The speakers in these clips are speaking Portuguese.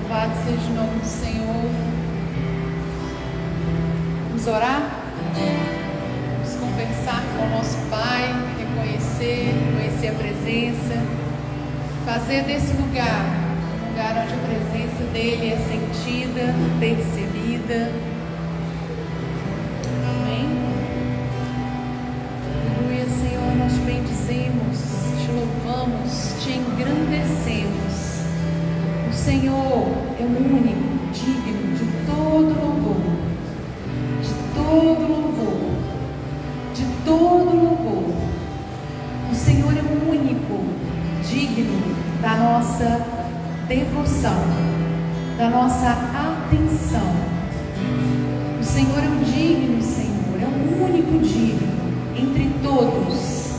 Louvado seja o nome do Senhor. Vamos orar? Vamos conversar com o nosso Pai, conhecer a presença, fazer desse lugar um lugar onde a presença dEle é sentida, percebida. Amém? Aleluia, Senhor, nós te bendizemos, te louvamos, te engrandecemos. O Senhor é o único, digno de todo louvor, de todo louvor, de todo louvor. O Senhor é o único, digno da nossa devoção, da nossa atenção. O Senhor é o digno, Senhor, é o único digno entre todos.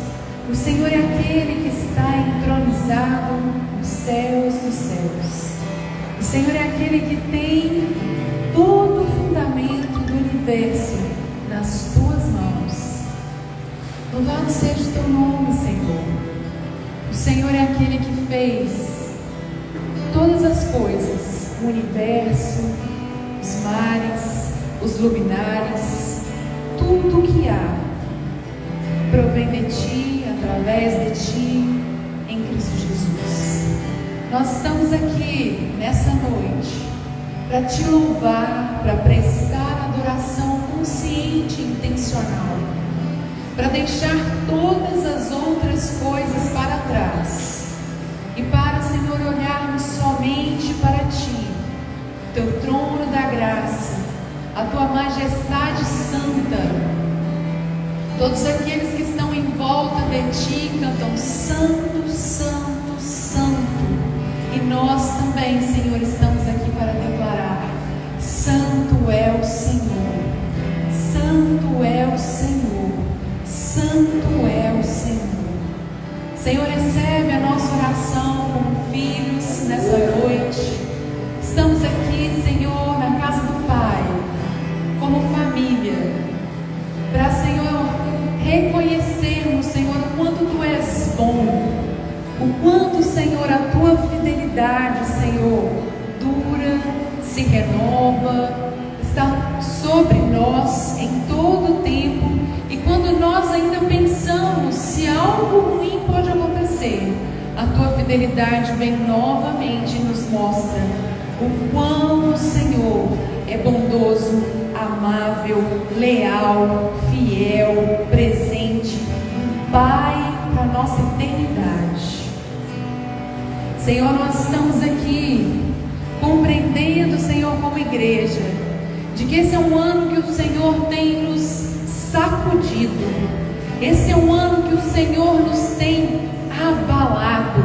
O Senhor é aquele que está entronizado nos céus dos céus. O Senhor é aquele que tem todo o fundamento do universo nas tuas mãos. Louvado seja o teu nome, Senhor. O Senhor é aquele que fez todas as coisas, o universo, os mares, os luminares, tudo o que há provém de ti, através de ti, em Cristo Jesus. Nós estamos aqui nessa noite para te louvar, para prestar adoração consciente e intencional, para deixar todas as outras coisas para trás e para, Senhor, olharmos somente para ti, teu trono da graça, a tua majestade santa. Todos aqueles que estão em volta de ti cantam santo, santo, santo. E nós também, Senhor, estamos aqui para declarar: santo é o Senhor, santo é o Senhor, santo é o Senhor. Senhor, recebe a nossa oração como filhos nessa noite. Estamos aqui, Senhor, na casa do Pai, como família, para, Senhor, reconhecermos, Senhor, o quanto Tu és bom, o quanto, Senhor, a Tua fidelidade, Senhor, dura, se renova, está sobre nós em todo o tempo. E quando nós ainda pensamos se algo ruim pode acontecer, a Tua fidelidade vem novamente e nos mostra o quão o Senhor é bondoso, amável, leal, fiel, presente, Pai para a nossa eternidade. Senhor, nós estamos aqui compreendendo, Senhor, como igreja, de que esse é um ano que o Senhor tem nos sacudido, esse é um ano que o Senhor nos tem abalado,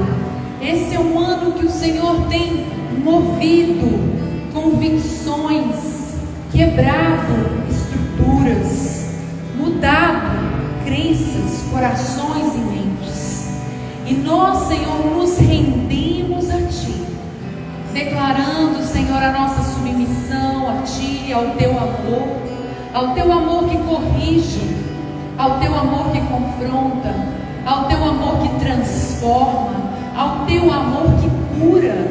esse é um ano que o Senhor tem movido convicções, quebrado estruturas, mudado crenças, corações e mentes. E nós, Senhor, nos rendemos a Ti, declarando, Senhor, a nossa submissão a Ti, ao Teu amor que corrige, ao Teu amor que confronta, ao Teu amor que transforma, ao Teu amor que cura,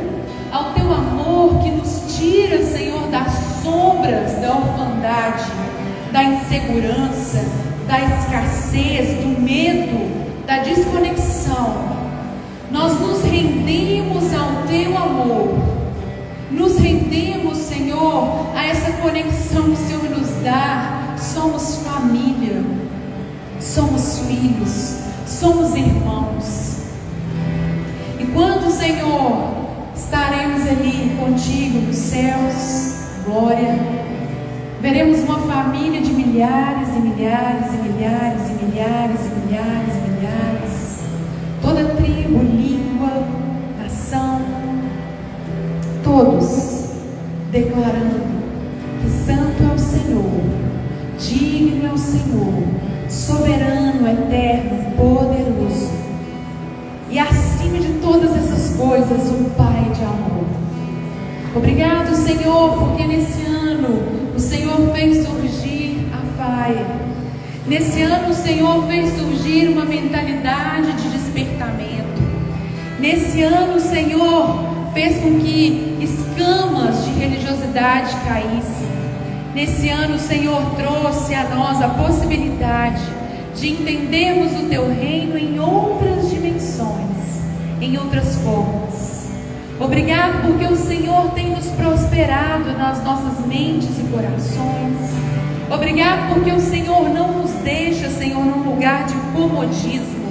ao Teu amor que nos tira, Senhor, das sombras da orfandade, da insegurança, da escassez, do medo, da desconexão. Nós nos rendemos ao Teu amor, nos rendemos, Senhor, a essa conexão que o Senhor nos dá. Somos família, somos filhos, somos irmãos. E quando, Senhor, estaremos ali contigo nos céus, glória, veremos uma família de milhares e milhares e milhares e milhares e milhares e milhares, toda tribo, língua, nação, todos declarando que santo é o Senhor, digno é o Senhor, soberano, eterno, poderoso, e acima de todas essas coisas, um Pai de amor. Obrigado, Senhor, porque nesse ano o Senhor fez surgir a FAI. Nesse ano o Senhor fez surgir uma mentalidade de despertamento. Nesse ano o Senhor fez com que escamas de religiosidade caíssem. Nesse ano o Senhor trouxe a nós a possibilidade de entendermos o Teu reino em outras dimensões, em outras formas. Obrigado porque o Senhor tem nos prosperado nas nossas mentes e corações. Obrigado porque o Senhor não nos deixa, Senhor, num lugar de comodismo.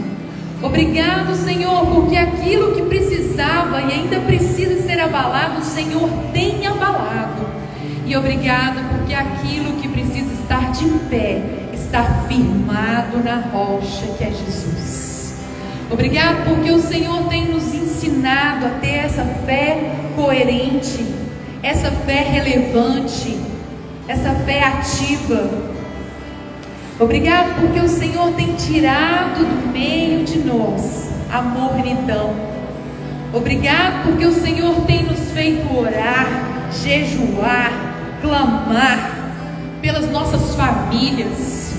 Obrigado, Senhor, porque aquilo que precisava e ainda precisa ser abalado, o Senhor tem abalado. E obrigado porque aquilo que precisa estar de pé, está firmado na rocha que é Jesus. Obrigado porque o Senhor tem nos ensinado a ter essa fé coerente, essa fé relevante, essa fé ativa. Obrigado porque o Senhor tem tirado do meio de nós a mornidão. Obrigado porque o Senhor tem nos feito orar, jejuar, clamar pelas nossas famílias,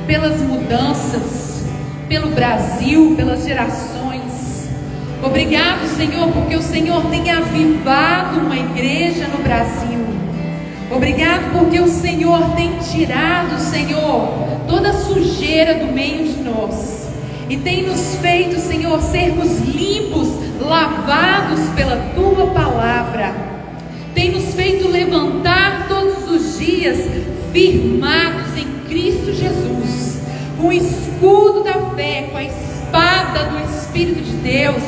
pelas mudanças, pelo Brasil, pelas gerações. Obrigado, Senhor, porque o Senhor tem avivado uma igreja no Brasil. Obrigado porque o Senhor tem tirado, Senhor, toda a sujeira do meio de nós e tem nos feito, Senhor, sermos limpos, lavados pela Tua palavra. Tem nos feito levantar todos os dias firmados em Cristo Jesus, com o escudo da fé, com a espada do Espírito de Deus,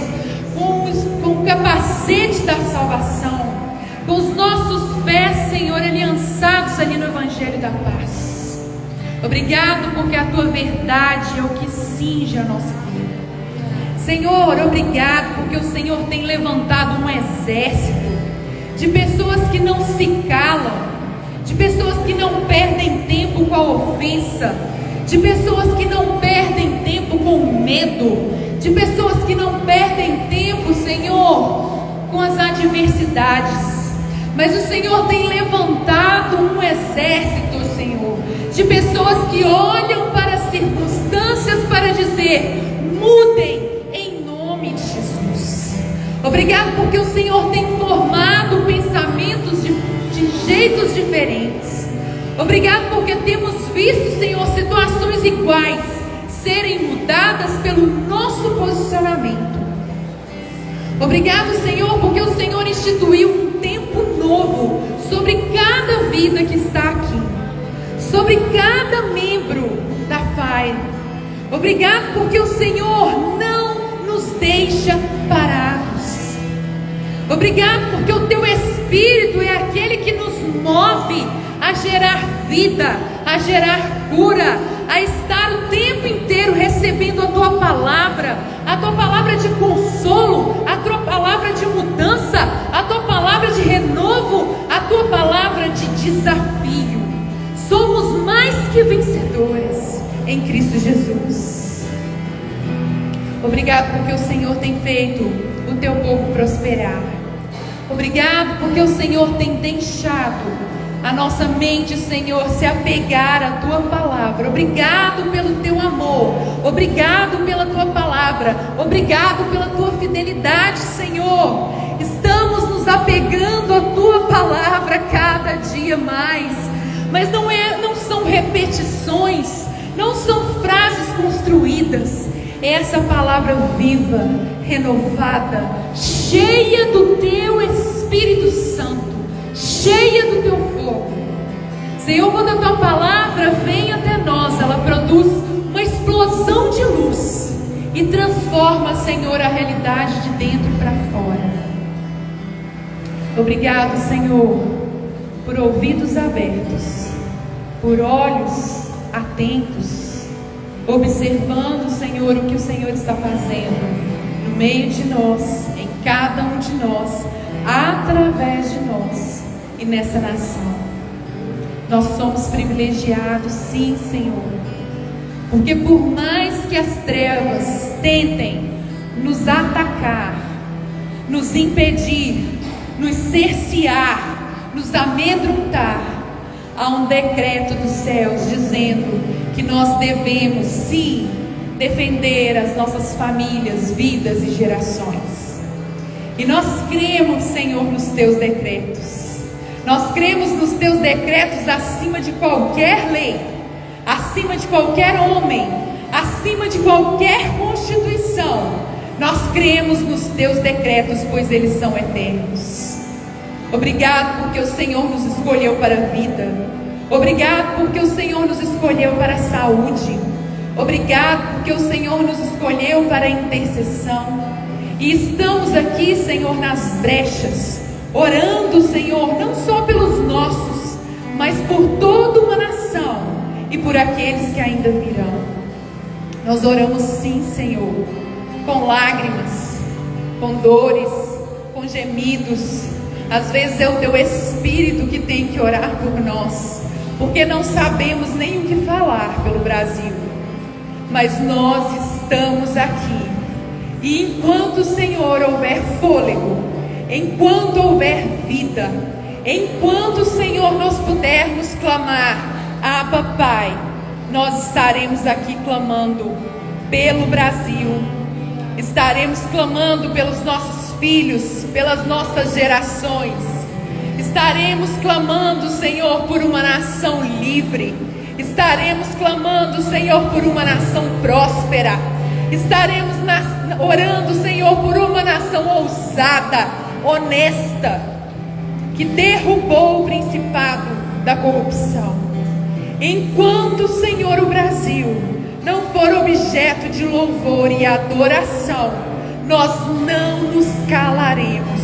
com o capacete da salvação, com os nossos pés, Senhor, aliançados ali no Evangelho da paz. Obrigado porque a Tua verdade é o que cinge a nossa vida. Senhor, obrigado porque o Senhor tem levantado um exército de pessoas que não se calam, de pessoas que não perdem tempo com a ofensa, de pessoas que não perdem tempo com medo, de pessoas que não perdem tempo, Senhor, com as adversidades. Mas o Senhor tem levantado um exército, Senhor, de pessoas que olham para as circunstâncias para dizer: mudem em nome de Jesus. Obrigado porque o Senhor tem formado pensamentos de jeitos diferentes. Obrigado porque temos visto, Senhor, situações iguais serem mudadas pelo nosso posicionamento. Obrigado, Senhor, porque o Senhor instituiu um tempo novo sobre cada vida que está aqui, sobre cada membro da FAI. Obrigado porque o Senhor não nos deixa parados. Obrigado porque o Teu Espírito é aquele que nos move a gerar vida, a gerar cura, a estar o tempo inteiro recebendo a Tua palavra de consolo, a Tua palavra de mudança, a Tua palavra de renovo, a Tua palavra de desafio. Somos mais que vencedores em Cristo Jesus. Obrigado porque o Senhor tem feito o Teu povo prosperar. Obrigado porque o Senhor tem deixado a nossa mente, Senhor, se apegar à Tua palavra. Obrigado pelo Teu amor, obrigado pela Tua palavra, obrigado pela Tua fidelidade, Senhor. Estamos nos apegando à Tua palavra cada dia mais, mas não são repetições, não são frases construídas, é essa palavra viva, renovada, cheia do Teu Espírito Santo, cheia do Teu fogo. Senhor, quando a Tua palavra vem até nós, ela produz uma explosão de luz e transforma, Senhor, a realidade de dentro para fora. Obrigado, Senhor, por ouvidos abertos, por olhos atentos, observando, Senhor, o que o Senhor está fazendo no meio de nós, em cada um de nós, através de nós e nessa nação. Nós somos privilegiados, sim, Senhor, porque por mais que as trevas tentem nos atacar, nos impedir, nos cercear, nos amedrontar, há um decreto dos céus dizendo que nós devemos, sim, defender as nossas famílias, vidas e gerações. E nós cremos, Senhor, nos teus decretos. Nós cremos nos teus decretos acima de qualquer lei, acima de qualquer homem, acima de qualquer constituição. Nós cremos nos teus decretos, pois eles são eternos. Obrigado porque o Senhor nos escolheu para a vida. Obrigado porque o Senhor nos escolheu para a saúde. Obrigado porque o Senhor nos escolheu para a intercessão. E estamos aqui, Senhor, nas brechas, orando, Senhor, não só pelos nossos, mas por toda uma nação e por aqueles que ainda virão. Nós oramos sim, Senhor, com lágrimas, com dores, com gemidos. Às vezes é o teu Espírito que tem que orar por nós, porque não sabemos nem o que falar pelo Brasil. Mas nós estamos aqui, e enquanto, Senhor, houver fôlego, enquanto houver vida, enquanto, Senhor, nós pudermos clamar, Abba Pai, nós estaremos aqui clamando pelo Brasil, estaremos clamando pelos nossos filhos, pelas nossas gerações, estaremos clamando, Senhor, por uma nação livre, estaremos clamando, Senhor, por uma nação próspera, estaremos orando, Senhor, por uma nação ousada, honesta, que derrubou o principado da corrupção. Enquanto, Senhor, o Brasil não for objeto de louvor e adoração, nós não nos calaremos.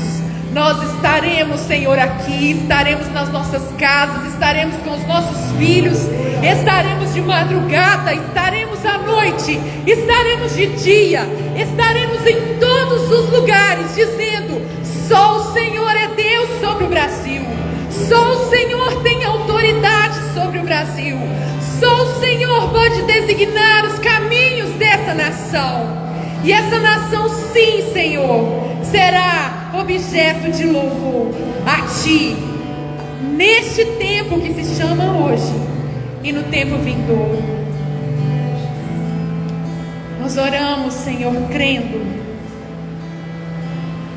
Nós estaremos, Senhor, aqui, estaremos nas nossas casas, estaremos com os nossos filhos, estaremos de madrugada, estaremos à noite, estaremos de dia, estaremos em todos os lugares, dizendo: só o Senhor é Deus sobre o Brasil, só o Senhor tem autoridade sobre o Brasil, só o Senhor pode designar os caminhos dessa nação. E essa nação, sim, Senhor, será objeto de louvor a Ti, neste tempo que se chama hoje e no tempo vindouro. Nós oramos, Senhor,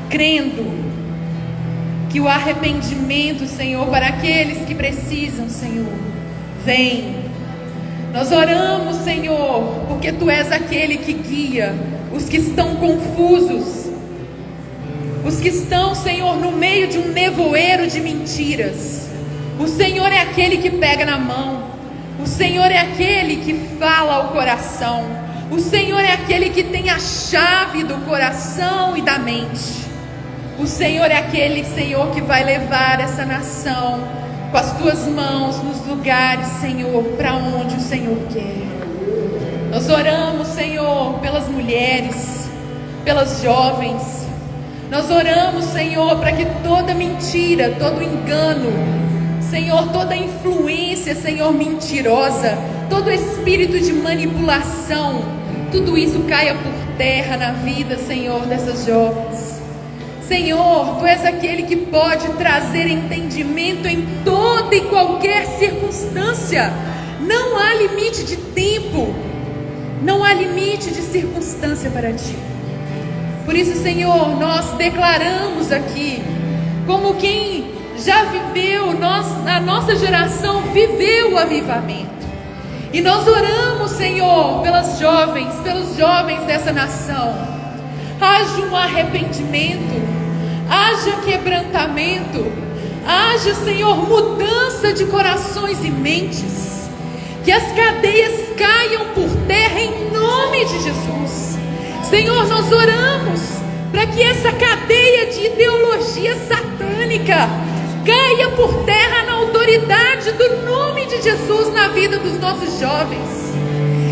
crendo que o arrependimento, Senhor, para aqueles que precisam, Senhor, vem. Nós oramos, Senhor, porque Tu és aquele que guia os que estão confusos, os que estão, Senhor, no meio de um nevoeiro de mentiras. O Senhor é aquele que pega na mão, o Senhor é aquele que fala ao coração, o Senhor é aquele que tem a chave do coração e da mente. O Senhor é aquele, Senhor, que vai levar essa nação com as Tuas mãos nos lugares, Senhor, para onde o Senhor quer. Nós oramos, Senhor, pelas mulheres, pelas jovens. Nós oramos, Senhor, para que toda mentira, todo engano, Senhor, toda influência, Senhor, mentirosa, todo espírito de manipulação, tudo isso caia por terra na vida, Senhor, dessas jovens. Senhor, Tu és aquele que pode trazer entendimento em toda e qualquer circunstância. Não há limite de tempo, não há limite de circunstância para Ti. Por isso, Senhor, nós declaramos aqui, como quem já viveu, a nossa geração viveu o avivamento. E nós oramos, Senhor, pelos jovens dessa nação. Haja um arrependimento, haja quebrantamento, haja, Senhor, mudança de corações e mentes. Que as cadeias caiam por terra em nome de Jesus. Senhor, nós oramos para que essa cadeia de ideologia satânica caia por terra na autoridade do nome de Jesus na vida dos nossos jovens.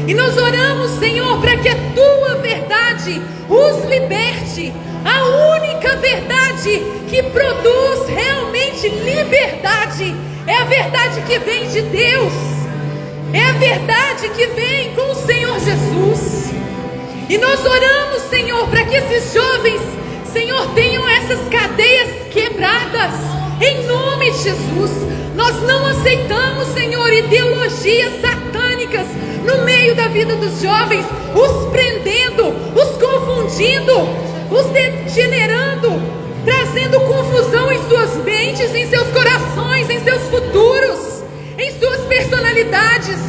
E nós oramos, Senhor, para que a Tua verdade os liberte, a única verdade que produz realmente liberdade é a verdade que vem de Deus, é a verdade que vem com o Senhor Jesus. E nós oramos, Senhor, para que esses jovens, Senhor, tenham essas cadeias quebradas, em nome de Jesus. Nós não aceitamos, Senhor, ideologias satânicas no meio da vida dos jovens, os prendendo, os confundindo, os degenerando trazendo confusão em suas mentes, em seus corações, em seus futuros, em suas personalidades.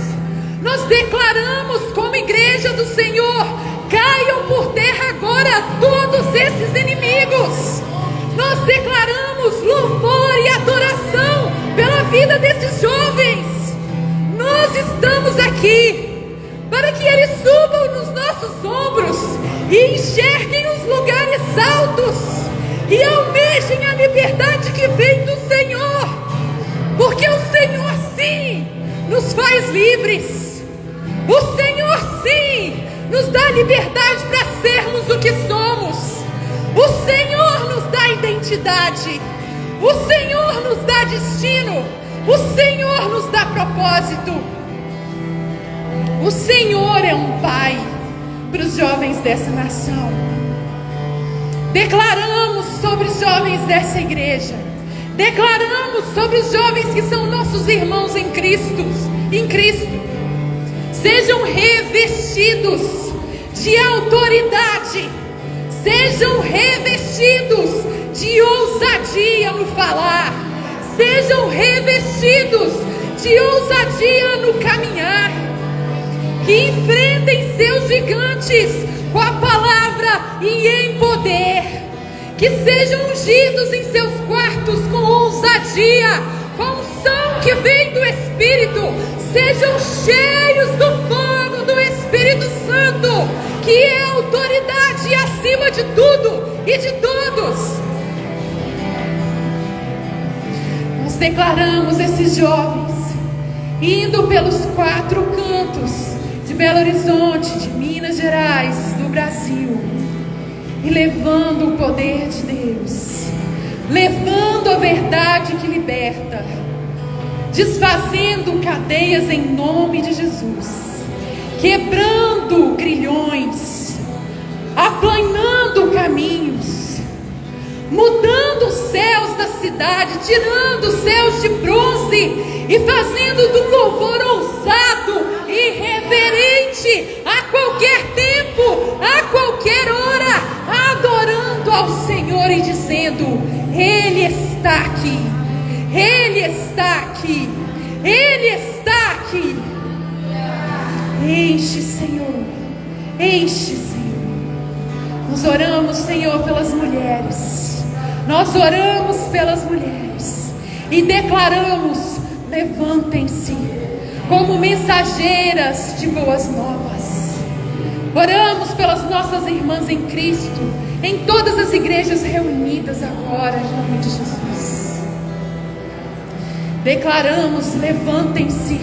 Nós declaramos como igreja do Senhor: caiam por terra agora todos esses inimigos. Nós declaramos louvor e adoração pela vida desses jovens. Nós estamos aqui para que eles subam nos nossos ombros e enxerguem os lugares altos e almejem a liberdade que vem do Senhor, porque o Senhor sim nos faz livres. O Senhor sim nos dá liberdade para sermos o que somos. O Senhor nos dá identidade. O Senhor nos dá destino. O Senhor nos dá propósito. O Senhor é um pai para os jovens dessa nação. Declaramos sobre os jovens dessa igreja. Declaramos sobre os jovens que são nossos irmãos em Cristo. Sejam revestidos de autoridade. Sejam revestidos de ousadia no falar. Sejam revestidos de ousadia no caminhar. Que enfrentem seus gigantes com a palavra e em poder. Que sejam ungidos em seus quartos com ousadia, com unção que vem do Espírito. Sejam cheios do fogo do Espírito Santo, que é autoridade acima de tudo e de todos. Nós declaramos esses jovens indo pelos 4 cantos de Belo Horizonte, de Minas Gerais, do Brasil, e levando o poder de Deus, levando a verdade que liberta, desfazendo cadeias em nome de Jesus, quebrando grilhões, aplanando caminhos, mudando os céus da cidade, tirando os céus de bronze e fazendo do louvor ousado e reverente a qualquer tempo, a qualquer hora, adorando ao Senhor e dizendo: Ele está aqui, Ele está aqui, Ele está aqui. Enche, Senhor, enche, Senhor. Nós oramos, Senhor, pelas mulheres. Nós oramos pelas mulheres e declaramos: levantem-se como mensageiras de boas novas. Oramos pelas nossas irmãs em Cristo, em todas as igrejas reunidas agora, em nome de Jesus. Declaramos: levantem-se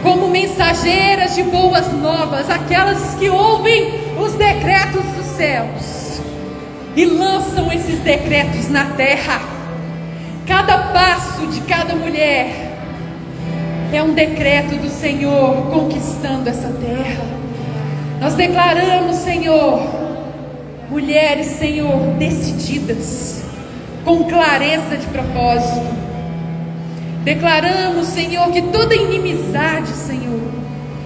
como mensageiras de boas novas, aquelas que ouvem os decretos dos céus e lançam esses decretos na terra. Cada passo de cada mulher é um decreto do Senhor conquistando essa terra. Nós declaramos, Senhor, mulheres, Senhor, decididas, com clareza de propósito. Declaramos, Senhor, que toda inimizade, Senhor,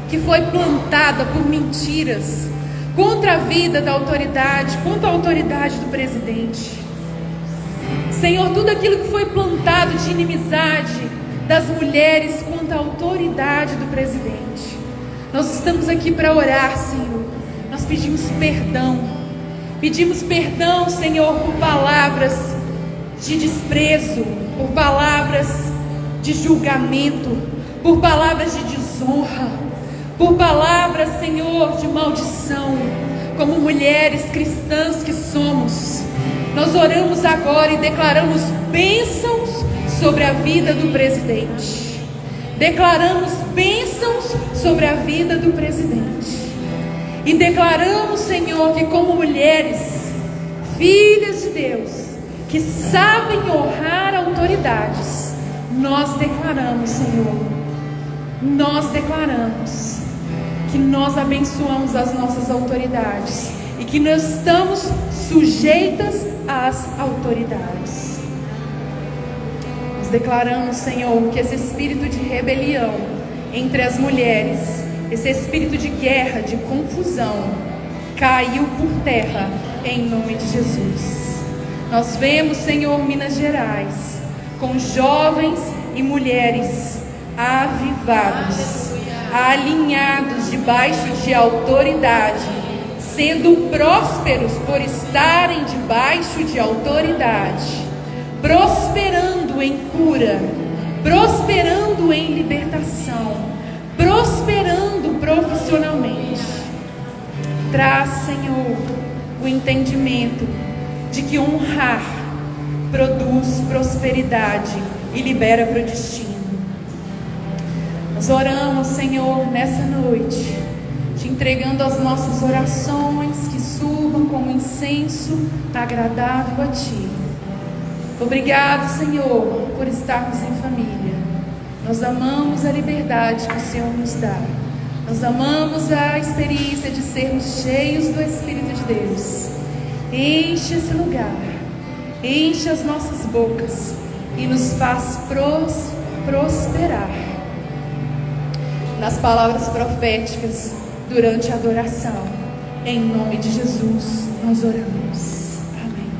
que foi plantada por mentiras contra a vida da autoridade, contra a autoridade do presidente, Senhor, tudo aquilo que foi plantado de inimizade das mulheres contra a autoridade do presidente, nós estamos aqui para orar, Senhor. Nós pedimos perdão, Senhor, por palavras de desprezo, por palavras de julgamento, por palavras de desonra, por palavras, Senhor, de maldição. Como mulheres cristãs que somos, nós oramos agora e declaramos bênçãos sobre a vida do presidente. Declaramos bênçãos sobre a vida do presidente. E declaramos, Senhor, que como mulheres, filhas de Deus, que sabem honrar autoridades, nós declaramos, Senhor, nós declaramos que nós abençoamos as nossas autoridades e que nós estamos sujeitas às autoridades. Nós declaramos, Senhor, que esse espírito de rebelião entre as mulheres, esse espírito de guerra, de confusão, caiu por terra em nome de Jesus. Nós vemos, Senhor, Minas Gerais, com jovens e mulheres avivados, alinhados debaixo de autoridade, sendo prósperos por estarem debaixo de autoridade, prosperando em cura, prosperando em libertação, prosperando profissionalmente. Traz, Senhor, o entendimento de que honrar produz prosperidade e libera para o destino. Nós oramos, Senhor, nessa noite, te entregando as nossas orações que subam como incenso agradável a Ti. Obrigado, Senhor, por estarmos em família. Nós amamos a liberdade que o Senhor nos dá. Nós amamos a experiência de sermos cheios do Espírito de Deus. Enche esse lugar, enche as nossas bocas e nos faz prosperar. Nas palavras proféticas durante a adoração, em nome de Jesus, nós oramos. Amém.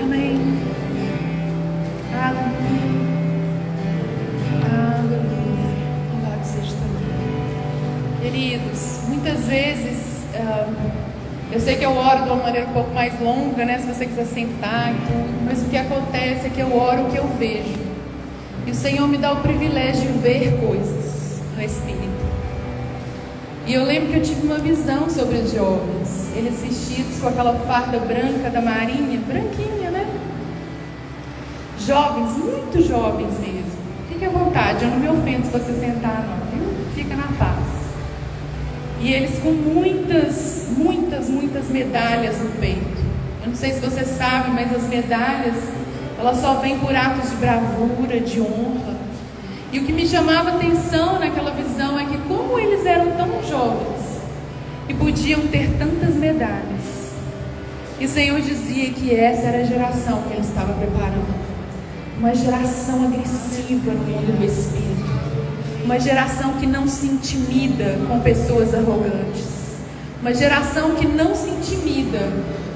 Amém. Aleluia. Aleluia. Louvado seja teu nome. Queridos, muitas vezes eu sei que eu oro de uma maneira um pouco mais longa, né? Se você quiser sentar e tudo, mas o que acontece é que eu oro o que eu vejo. E o Senhor me dá o privilégio de ver coisas no Espírito. E eu lembro que eu tive uma visão sobre os jovens, eles vestidos com aquela farda branca da marinha, branquinha, né? Jovens, muito jovens mesmo. Fique à vontade, eu não me ofendo se você sentar não, viu? Fica na paz. E eles com muitas medalhas no peito. Eu não sei se você sabe, mas as medalhas, elas só vêm por atos de bravura, de honra. E o que me chamava atenção naquela visão é que como eles eram tão jovens e podiam ter tantas medalhas. E o Senhor dizia que essa era a geração que Ele estava preparando. Uma geração agressiva no mundo do Espírito. Uma geração que não se intimida com pessoas arrogantes. Uma geração que não se intimida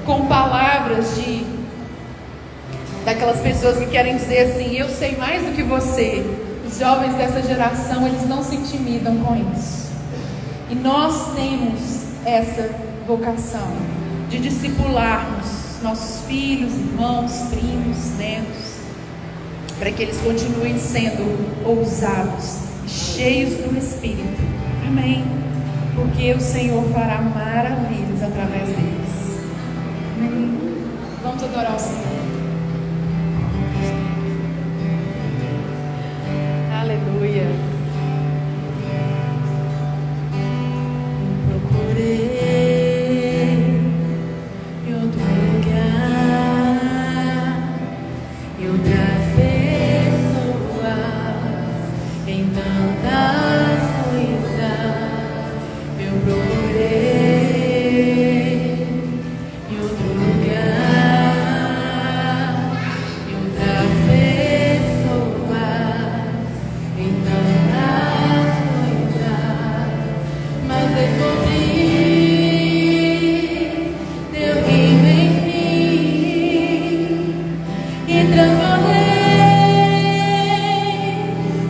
com palavras daquelas pessoas que querem dizer assim: eu sei mais do que você. Os jovens dessa geração, eles não se intimidam com isso. E nós temos essa vocação de discipularmos nossos filhos, irmãos, primos, netos, para que eles continuem sendo ousados, cheios do Espírito. Amém? Porque o Senhor fará maravilhas através deles. Amém? Vamos adorar o Senhor. Aleluia. Eu procurei em outro lugar e outras pessoas em tantas coisas. Eu procurei em outro lugar e outras pessoas em tantas coisas, mas descobri teu reino em mim e transformei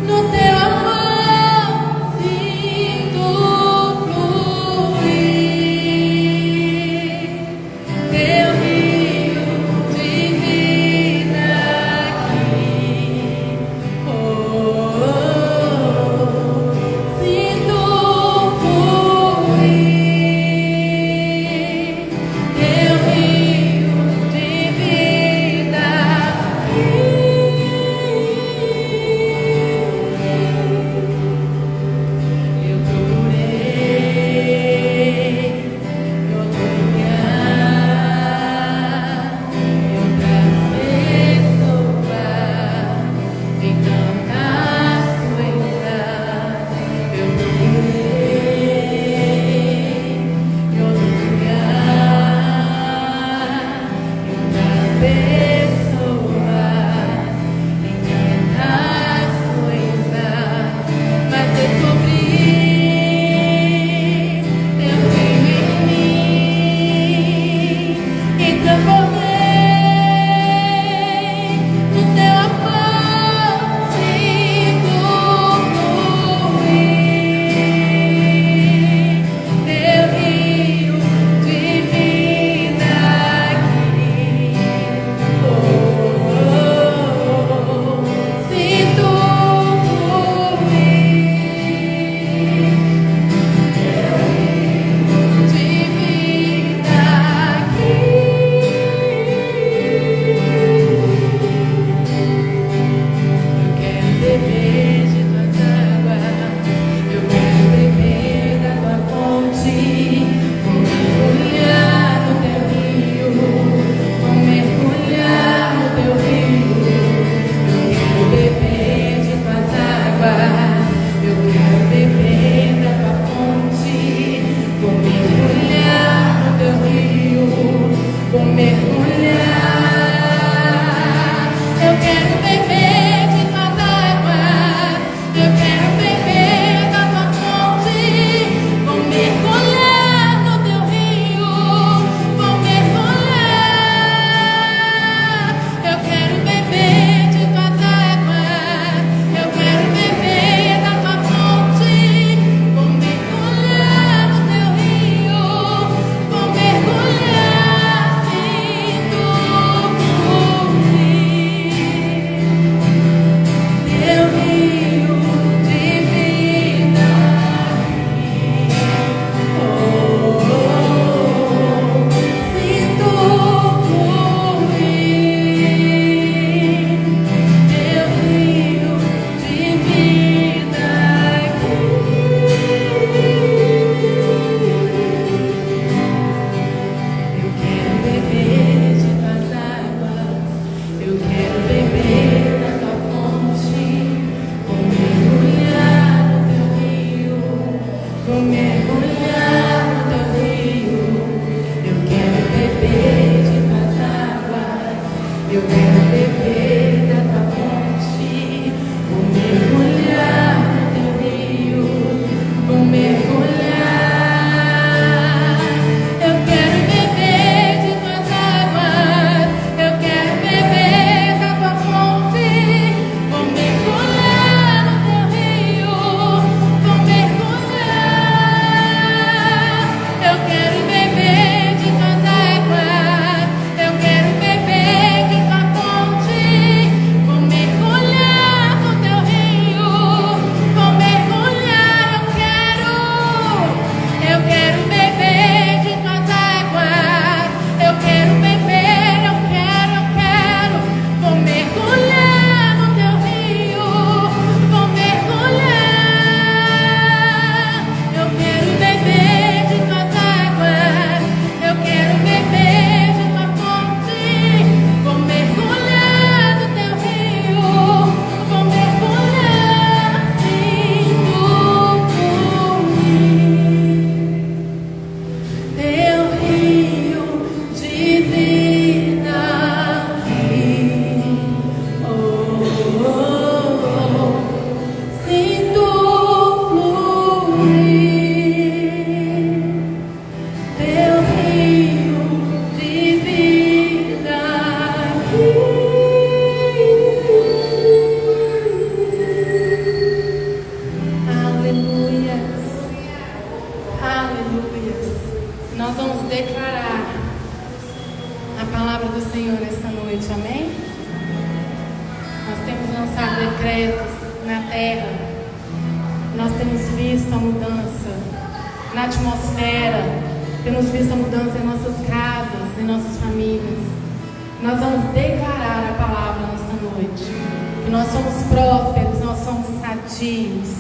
no teu amor, sinto fluir teu rio de vida aqui. Oh, sinto fluir teu rio de vida aqui. Eu procurei em outro lugar e outras pessoas em tantas coisas. Eu procurei em outro lugar e outras pessoas em tantas coisas, mas descobri teu reino em mim e transformei Senhor nesta noite, amém? Nós temos lançado decretos na terra, nós temos visto a mudança na atmosfera, temos visto a mudança em nossas casas, em nossas famílias. Nós vamos declarar a palavra nesta noite, que nós somos prósperos, nós somos sadios.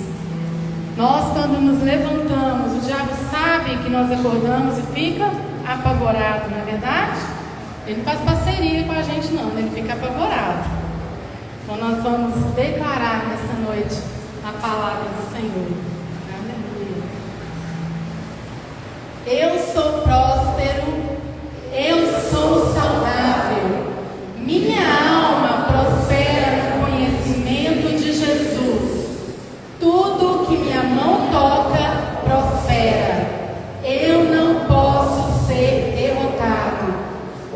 Nós, quando nos levantamos, o diabo sabe que nós acordamos e fica apavorado, não é verdade? Ele não faz parceria com a gente não, ele fica apavorado. Então nós vamos declarar nessa noite a palavra do Senhor. Aleluia. Eu sou próspero, eu sou saudável, minha alma prospera no conhecimento de Jesus. Tudo que minha mão toca prospera. Eu não posso ser derrotado.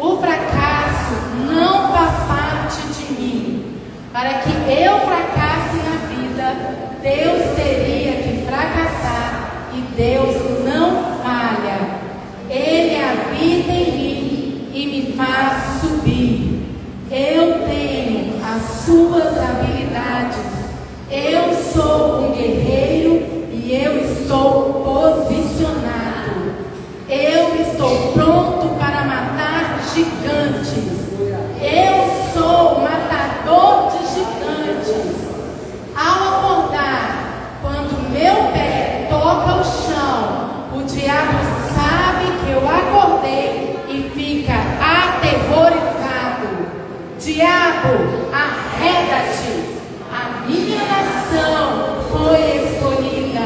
O fracasso não faz parte de mim. Para que eu fracasse na vida, Deus teria que fracassar, e Deus não falha. Ele habita em mim e me faz subir. Eu tenho as suas habilidades. Eu sou um guerreiro e eu estou posicionado. Eu estou pronto para matar gigantes. Eu sou matador de gigantes. Ao acordar, quando meu pé toca o chão, o diabo sabe que eu acordei e fica aterrorizado. Diabo, arreda-te. A minha nação foi escolhida.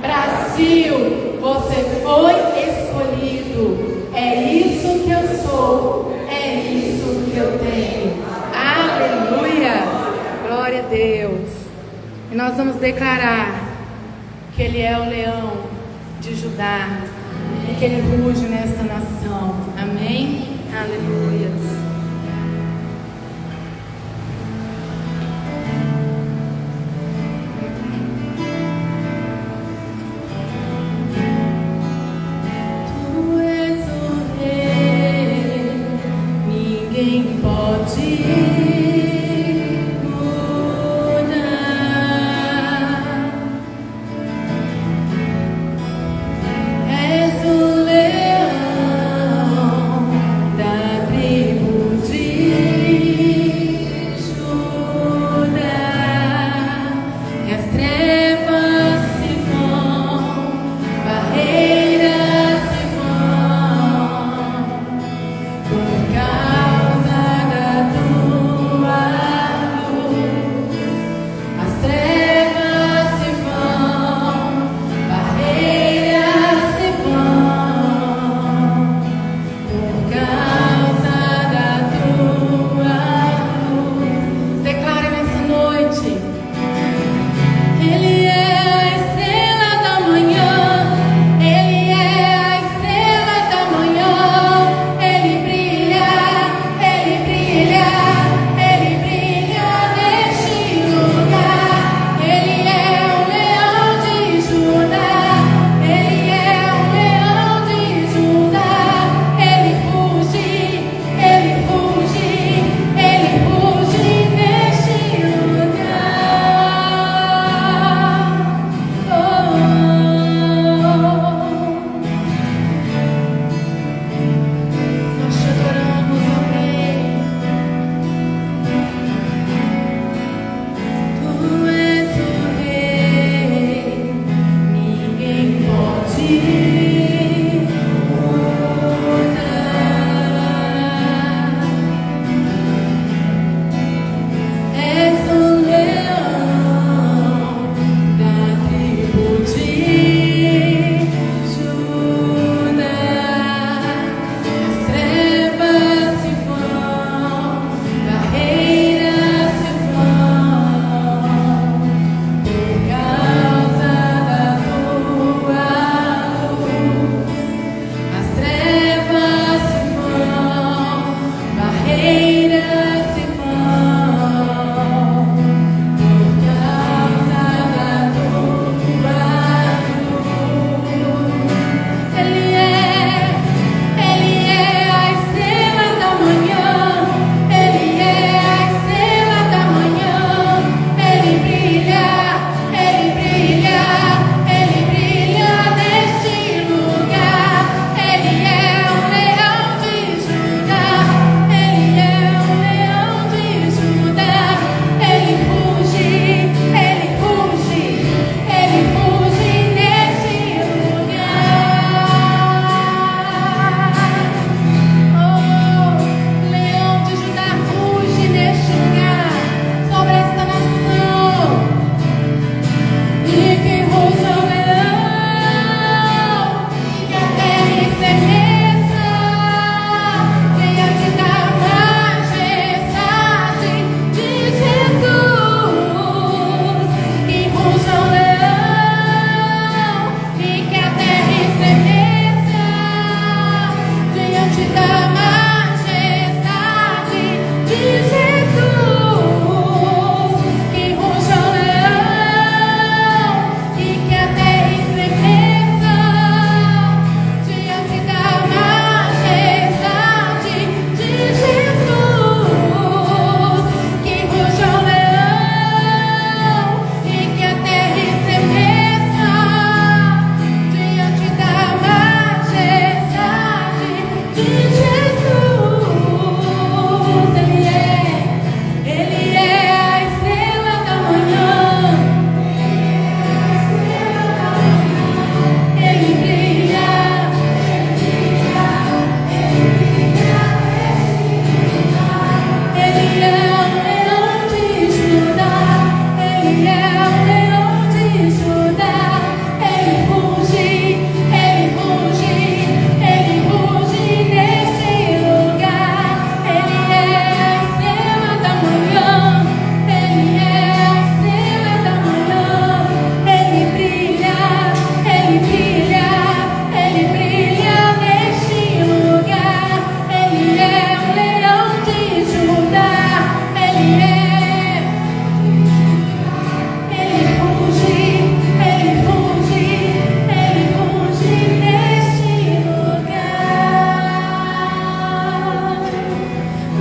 Brasil, você foi escolhido. É isso que eu sou. É isso que eu tenho. Aleluia. Glória a Deus. E nós vamos declarar que Ele é o leão de Judá e que Ele ruge nesta nação. Amém? Aleluia. Por causa da tua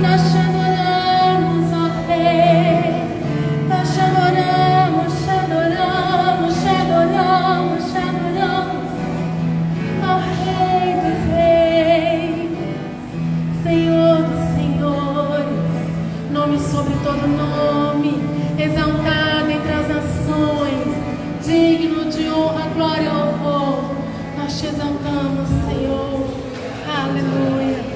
Nós te adoramos, ó Rei. Nós te adoramos, te adoramos, te adoramos, te adoramos, ó Rei dos Reis, Senhor dos Senhores, nome sobre todo nome, exaltado entre as nações, digno de honra, glória e louvor. Nós te exaltamos, Senhor. Aleluia.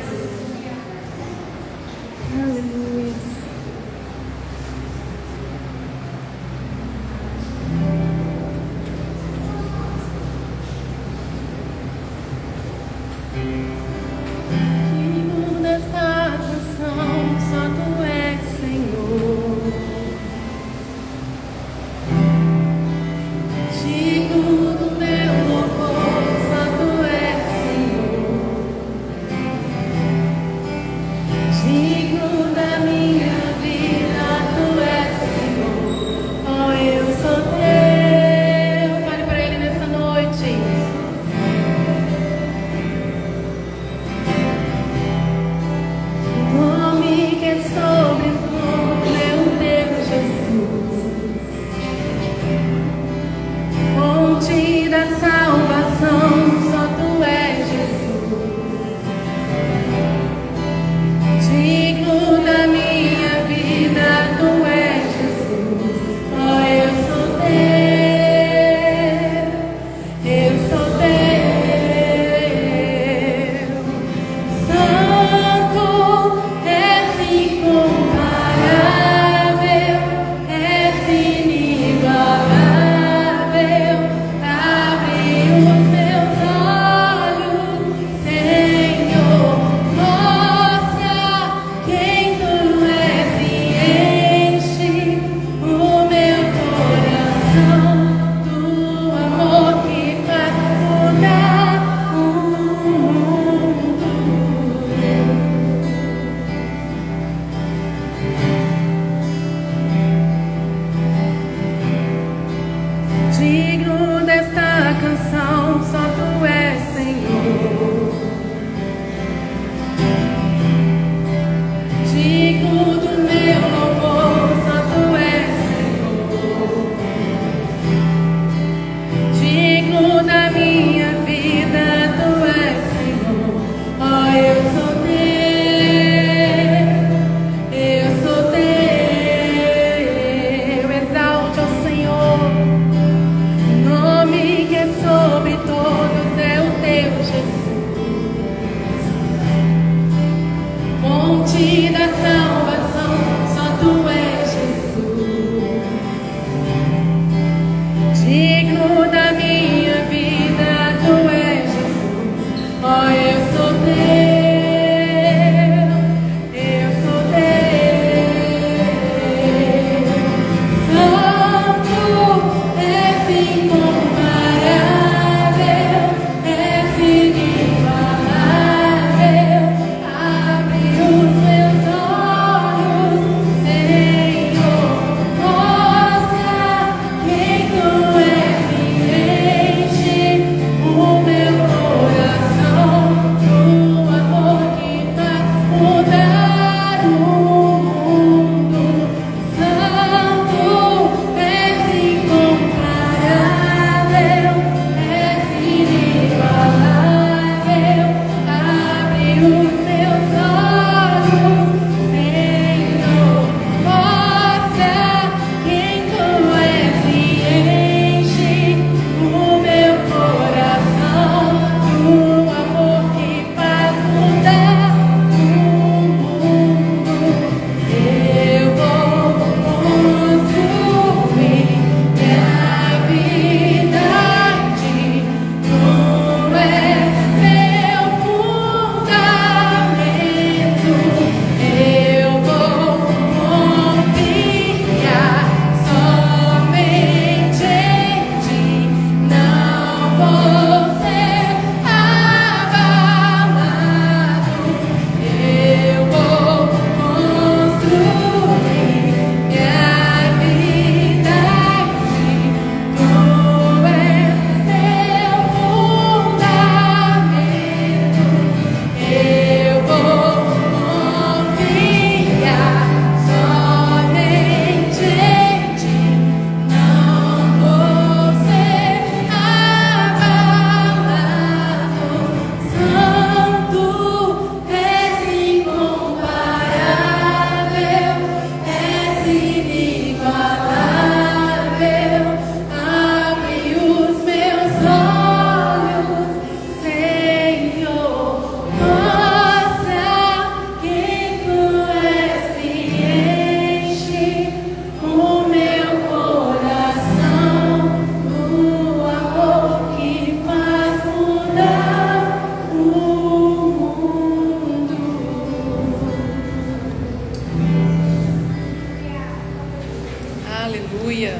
Aleluia.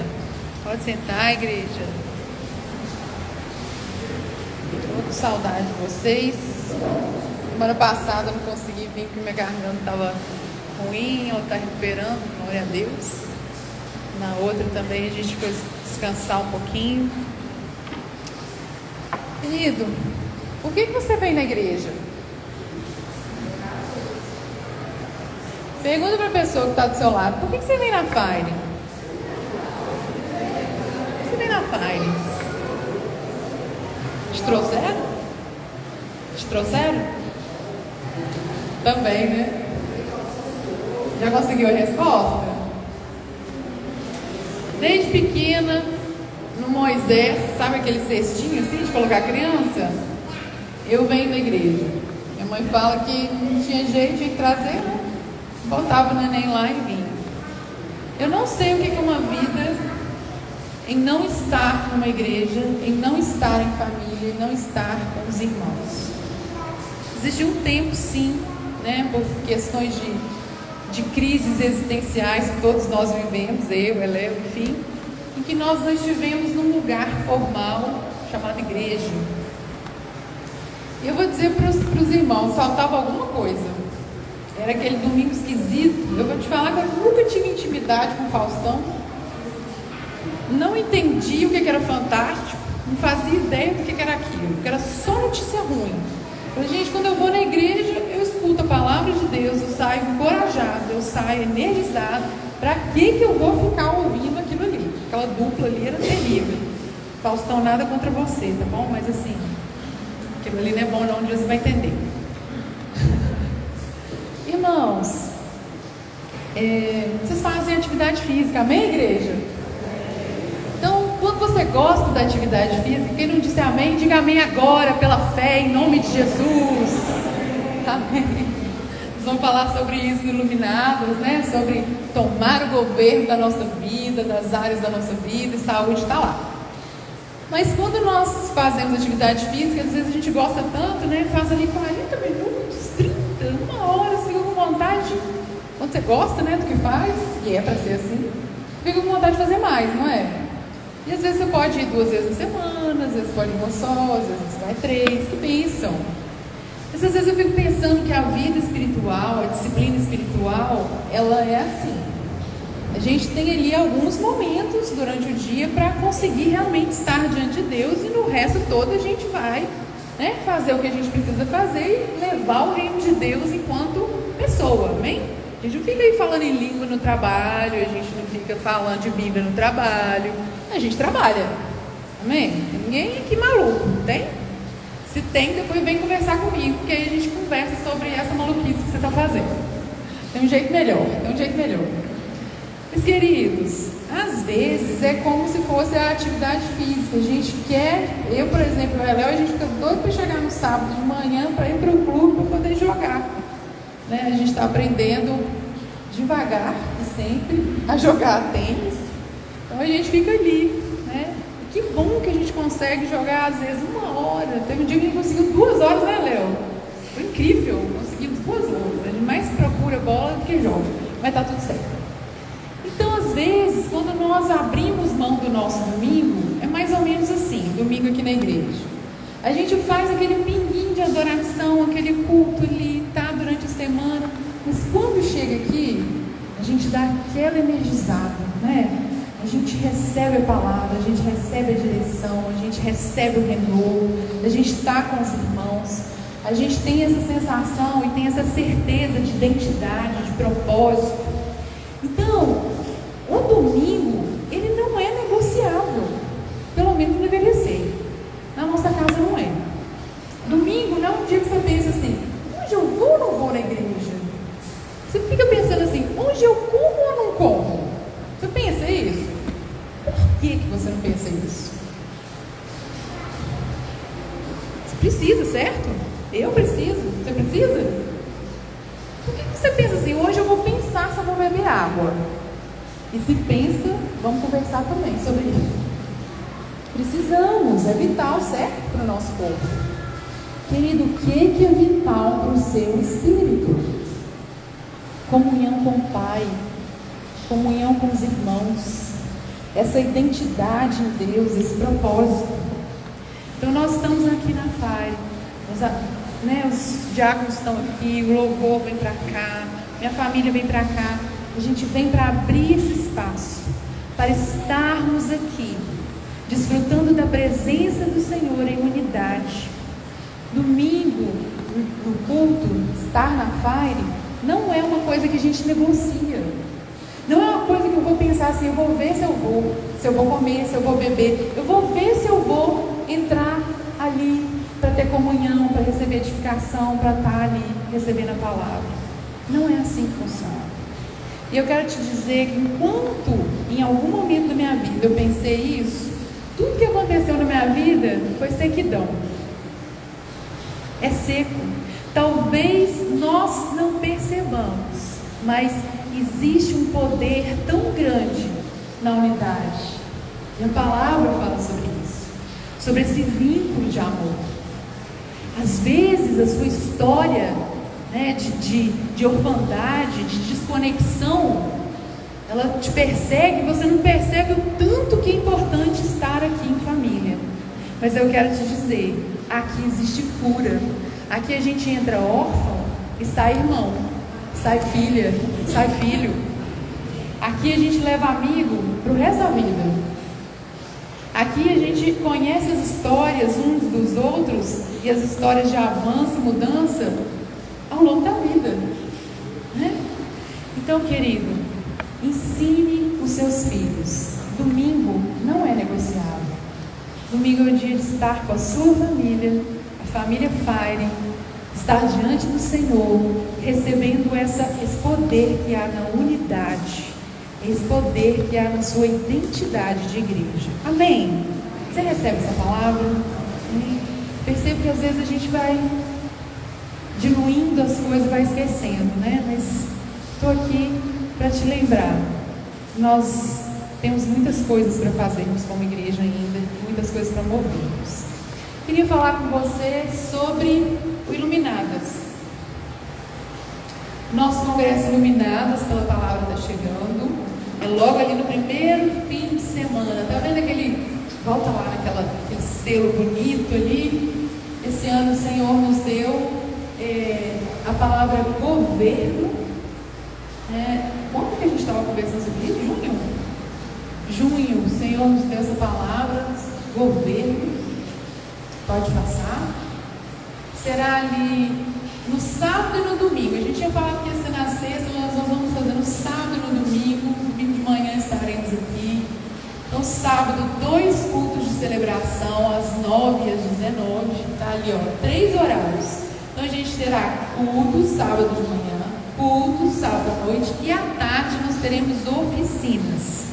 Pode sentar, igreja. Estou com saudade de vocês. Semana passada eu não consegui vir porque minha garganta estava ruim, ela está recuperando, glória a Deus. Na outra também a gente foi descansar um pouquinho. Querido, por que você vem na igreja? Pergunta para a pessoa que está do seu lado, por que você vem na Fire? Você vem na Fire? Te trouxeram? Te trouxeram? Também, né? Já conseguiu a resposta? Desde pequena, no Moisés, sabe aquele cestinho assim de colocar criança? Eu venho da igreja. Minha mãe fala que não tinha jeito, tinha que trazer, né? Botava o neném lá e vinha. Eu não sei o que é uma vida em não estar numa igreja, em não estar em família, em não estar com os irmãos. Existe um tempo, sim, né, por questões de crises existenciais que todos nós vivemos, eu, Eléo, enfim, em que nós não estivemos num lugar formal chamado igreja. E eu vou dizer para os irmãos, faltava alguma coisa. Era aquele domingo esquisito. Eu vou te falar que eu nunca tive intimidade com o Faustão. Não entendi o que era fantástico. Não fazia ideia do que era aquilo. Porque era só notícia ruim. Falei, gente, quando eu vou na igreja, eu escuto a palavra de Deus, eu saio encorajada, eu saio energizada. Para que eu vou ficar ouvindo aquilo ali? Aquela dupla ali era terrível. Faustão, nada contra você, tá bom? Mas assim, aquilo ali não é bom não, um dia você vai entender. Irmãos, vocês fazem atividade física, amém, igreja? Então, quando você gosta da atividade física, quem não disse amém, diga amém agora, pela fé, em nome de Jesus. Amém. Nós vamos falar sobre isso no Iluminados, né? Sobre tomar o governo da nossa vida, das áreas da nossa vida, e saúde está lá. Mas quando nós fazemos atividade física, às vezes a gente gosta tanto, né? Faz ali 40 minutos, 30, uma hora, fica com vontade. Quando você gosta, né, do que faz, e é para ser assim, fica com vontade de fazer mais, não é? E às vezes você pode ir 2 vezes na semana, às vezes pode ir uma só, às vezes você vai 3, que bênção. Mas às vezes eu fico pensando que a vida espiritual, a disciplina espiritual, ela é assim. A gente tem ali alguns momentos durante o dia para conseguir realmente estar diante de Deus, e no resto todo a gente vai, né, fazer o que a gente precisa fazer e levar o reino de Deus enquanto pessoa, amém? A gente não fica aí falando em língua no trabalho, a gente não fica falando de Bíblia no trabalho, a gente trabalha, amém? Tem ninguém aqui maluco, não tem? Se tem, depois vem conversar comigo, porque aí a gente conversa sobre essa maluquice que você está fazendo. Tem um jeito melhor. Mas, queridos, às vezes é como se fosse a atividade física. A gente quer, eu, por exemplo, o Léo, a gente fica doido para chegar no sábado de manhã para ir para o clube para poder jogar. Né? A gente está aprendendo devagar e sempre a jogar tênis. Então a gente fica ali, né? Que bom que a gente consegue jogar às vezes 1 hora. Teve um dia que a gente conseguiu 2 horas, né, Léo? Foi incrível, conseguimos 2 horas. A gente mais procura bola do que joga, mas tá tudo certo. Então, às vezes, quando nós abrimos mão do nosso domingo, é mais ou menos assim, domingo aqui na igreja. A gente faz aquele pinguinho de adoração, aquele culto ali, tá, durante a semana, mas quando chega aqui, a gente dá aquela energizada, né? A gente recebe a palavra, a gente recebe a direção, a gente recebe o renovo, a gente está com os irmãos, a gente tem essa sensação e tem essa certeza de identidade, de propósito. Então, o domingo, ele não é negociável, pelo menos não deveria ser. Na nossa casa não é. Domingo não é um dia que você pensa assim, hoje eu vou ou não vou na igreja? Você fica pensando assim, hoje eu como ou não como? Você pensa isso? Por que você não pensa isso? Você precisa, certo? Eu preciso. Você precisa? Por que você pensa assim, hoje eu vou pensar se eu vou beber água? E se pensa, vamos conversar também sobre isso. Precisamos, é vital, certo? Para o nosso corpo. Querido, o que é vital para o seu espírito? Comunhão com o Pai, comunhão com os irmãos, essa identidade em Deus, esse propósito. Então nós estamos aqui na Fire, os diáconos estão aqui, o louvor vem para cá, minha família vem para cá, a gente vem para abrir esse espaço, para estarmos aqui, desfrutando da presença do Senhor em unidade. Domingo, no culto, estar na Fire, não é uma coisa que a gente negocia. Não é uma coisa que eu vou pensar assim, eu vou ver se eu vou comer, se eu vou beber, eu vou ver se eu vou entrar ali para ter comunhão, para receber edificação, para estar ali recebendo a palavra. Não é assim que funciona. E eu quero te dizer que enquanto em algum momento da minha vida eu pensei isso, tudo que aconteceu na minha vida foi sequidão. É seco. Talvez nós não percebamos, mas existe um poder tão grande na unidade. E a palavra fala sobre isso, sobre esse vínculo de amor. Às vezes a sua história, de orfandade, de desconexão, ela te persegue e você não percebe o tanto que é importante estar aqui em família. Mas eu quero te dizer, aqui existe cura. Aqui a gente entra órfão e sai irmão, sai filha, sai filho. Aqui a gente leva amigo para o resto da vida. Aqui a gente conhece as histórias uns dos outros e as histórias de avanço e mudança ao longo da vida, né? Então, querido, ensine os seus filhos. Domingo não é negociável. Domingo é o dia de estar com a sua família, a família Fire, estar diante do Senhor, recebendo esse poder que há na unidade, esse poder que há na sua identidade de igreja. Amém? Você recebe essa palavra? Amém? Percebo que às vezes a gente vai diluindo as coisas, vai esquecendo, né? Mas estou aqui para te lembrar. Nós temos muitas coisas para fazermos como igreja ainda, muitas coisas para movermos. Queria falar com você sobre o Iluminadas. Nosso congresso Iluminadas pela Palavra está chegando. É logo ali no primeiro fim de semana. Tá vendo aquele... Volta lá aquele selo bonito ali. Esse ano o Senhor nos deu a palavra governo. Quando que a gente estava conversando sobre isso? Junho, o Senhor nos deu essa palavra, governo. Pode passar. Será ali no sábado e no domingo. A gente tinha falado que ia ser na sexta, mas nós vamos fazer no sábado e no domingo. Domingo de manhã estaremos aqui. Então, sábado, 2 cultos de celebração, às 9 e às 19. Está ali, 3 horários. Então, a gente terá culto sábado de manhã, culto sábado à noite e à tarde nós teremos oficinas.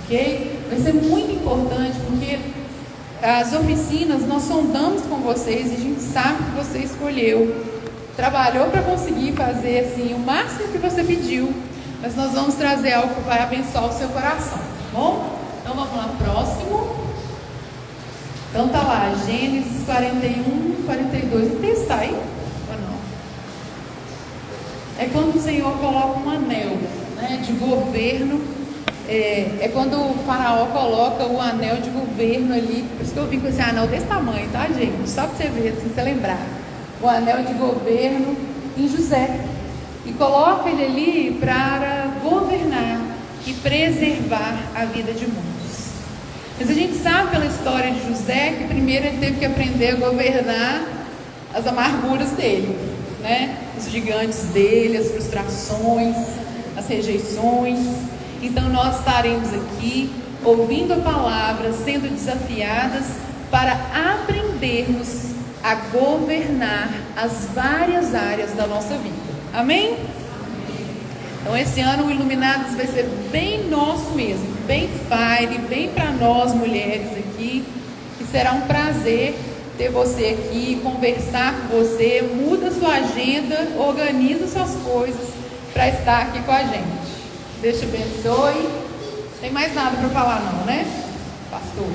Ok? Vai ser muito importante porque as oficinas nós sondamos com vocês e a gente sabe que você escolheu, trabalhou para conseguir fazer assim, o máximo que você pediu, mas nós vamos trazer algo que vai abençoar o seu coração, tá bom? Então vamos lá, próximo. Então tá lá, Gênesis 41, 42, o texto está aí? Ou não? É quando o Senhor coloca um anel, de governo. É quando o faraó coloca o anel de governo ali. Por isso que eu vim com esse anel desse tamanho, tá, gente? Só para você ver, assim, você lembrar. O anel de governo em José. E coloca ele ali para governar e preservar a vida de muitos. Mas a gente sabe pela história de José que primeiro ele teve que aprender a governar as amarguras dele, os gigantes dele, as frustrações, as rejeições. Então nós estaremos aqui ouvindo a palavra, sendo desafiadas para aprendermos a governar as várias áreas da nossa vida. Amém? Então esse ano o Iluminados vai ser bem nosso mesmo, bem Fire, bem para nós mulheres aqui. E será um prazer ter você aqui, conversar com você. Muda sua agenda, organiza suas coisas para estar aqui com a gente. Deus te abençoe. Tem mais nada para falar não, né, pastor?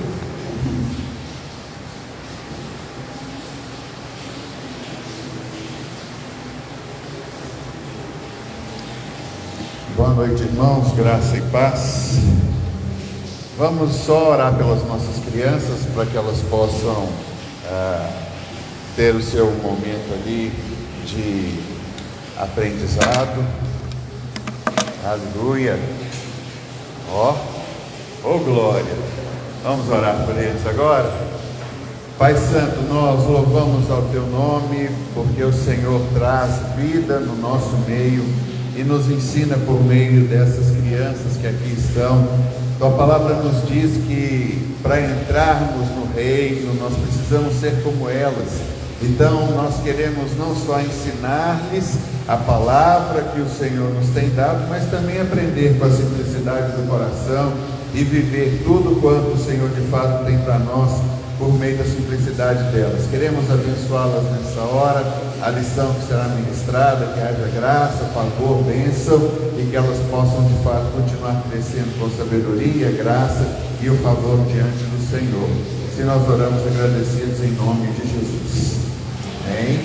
Boa noite, irmãos, graça e paz. Vamos só orar pelas nossas crianças, para que elas possam ter o seu momento ali de aprendizado. Aleluia. Oh glória. Vamos orar por eles agora. Pai Santo, nós louvamos ao Teu nome, porque o Senhor traz vida no nosso meio e nos ensina por meio dessas crianças que aqui estão. Tua palavra nos diz que para entrarmos no reino, nós precisamos ser como elas. Então nós queremos não só ensinar-lhes a palavra que o Senhor nos tem dado, mas também aprender com a simplicidade do coração e viver tudo quanto o Senhor de fato tem para nós por meio da simplicidade delas. Queremos abençoá-las nessa hora, a lição que será ministrada, que haja graça, favor, bênção, e que elas possam de fato continuar crescendo com sabedoria, graça e o favor diante do Senhor. Se nós oramos agradecidos em nome de Jesus. Amém?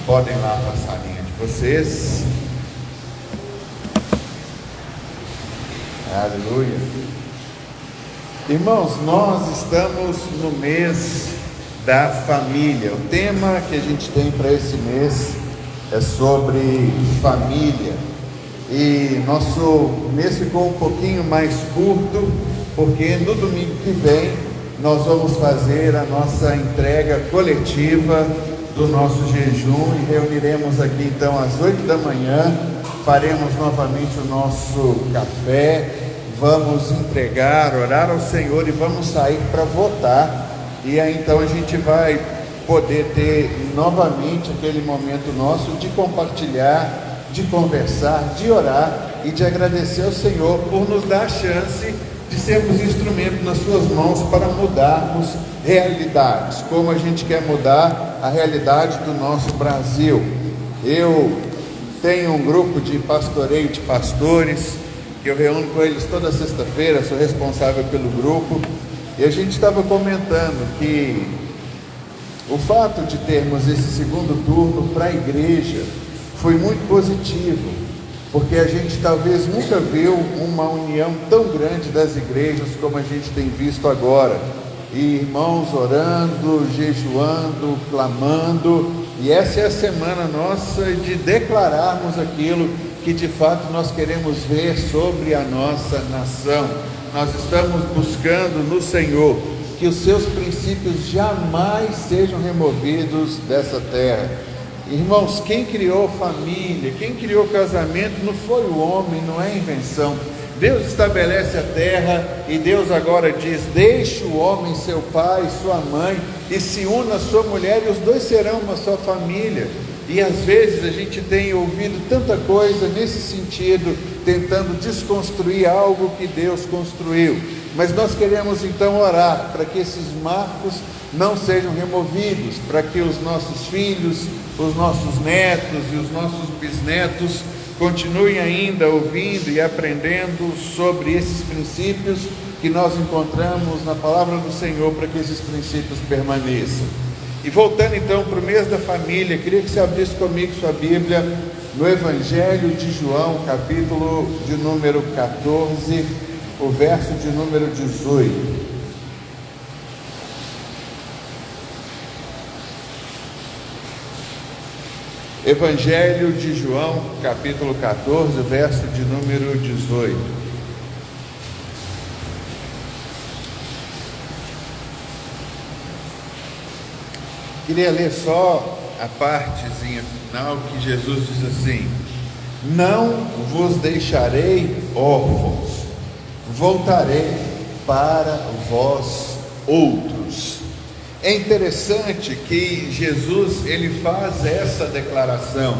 Podem lá passar a linha de vocês. Aleluia. Irmãos, nós estamos no mês da família. O tema que a gente tem para esse mês é sobre família. E nosso mês ficou um pouquinho mais curto, porque no domingo que vem nós vamos fazer a nossa entrega coletiva do nosso jejum e reuniremos aqui então às 8 da manhã, faremos novamente o nosso café, vamos entregar, orar ao Senhor e vamos sair para votar. E aí então a gente vai poder ter novamente aquele momento nosso de compartilhar, de conversar, de orar e de agradecer ao Senhor por nos dar a chance de sermos instrumento nas suas mãos para mudarmos realidades, como a gente quer mudar a realidade do nosso Brasil. Eu tenho um grupo de pastoreio de pastores, que eu reúno com eles toda sexta-feira, sou responsável pelo grupo, e a gente estava comentando que o fato de termos esse segundo turno para a igreja foi muito positivo, porque a gente talvez nunca viu uma união tão grande das igrejas como a gente tem visto agora, e irmãos orando, jejuando, clamando, e essa é a semana nossa de declararmos aquilo que de fato nós queremos ver sobre a nossa nação. Nós estamos buscando no Senhor que os seus princípios jamais sejam removidos dessa terra. Irmãos, quem criou família, quem criou casamento não foi o homem, não é invenção. Deus estabelece a terra e Deus agora diz: deixe o homem, seu pai, sua mãe, e se una a sua mulher, e os dois serão uma só família. E às vezes a gente tem ouvido tanta coisa nesse sentido, tentando desconstruir algo que Deus construiu. Mas nós queremos então orar para que esses marcos não sejam removidos, para que os nossos filhos, os nossos netos e os nossos bisnetos continuem ainda ouvindo e aprendendo sobre esses princípios que nós encontramos na palavra do Senhor, para que esses princípios permaneçam. E voltando então para o mês da família, queria que você abrisse comigo sua Bíblia no Evangelho de João, capítulo de número 14, o verso de número 18. Evangelho de João, capítulo 14, verso de número 18. Queria ler só a partezinha final que Jesus diz assim: não vos deixarei órfãos, voltarei para vós outros. É interessante que Jesus ele faz essa declaração.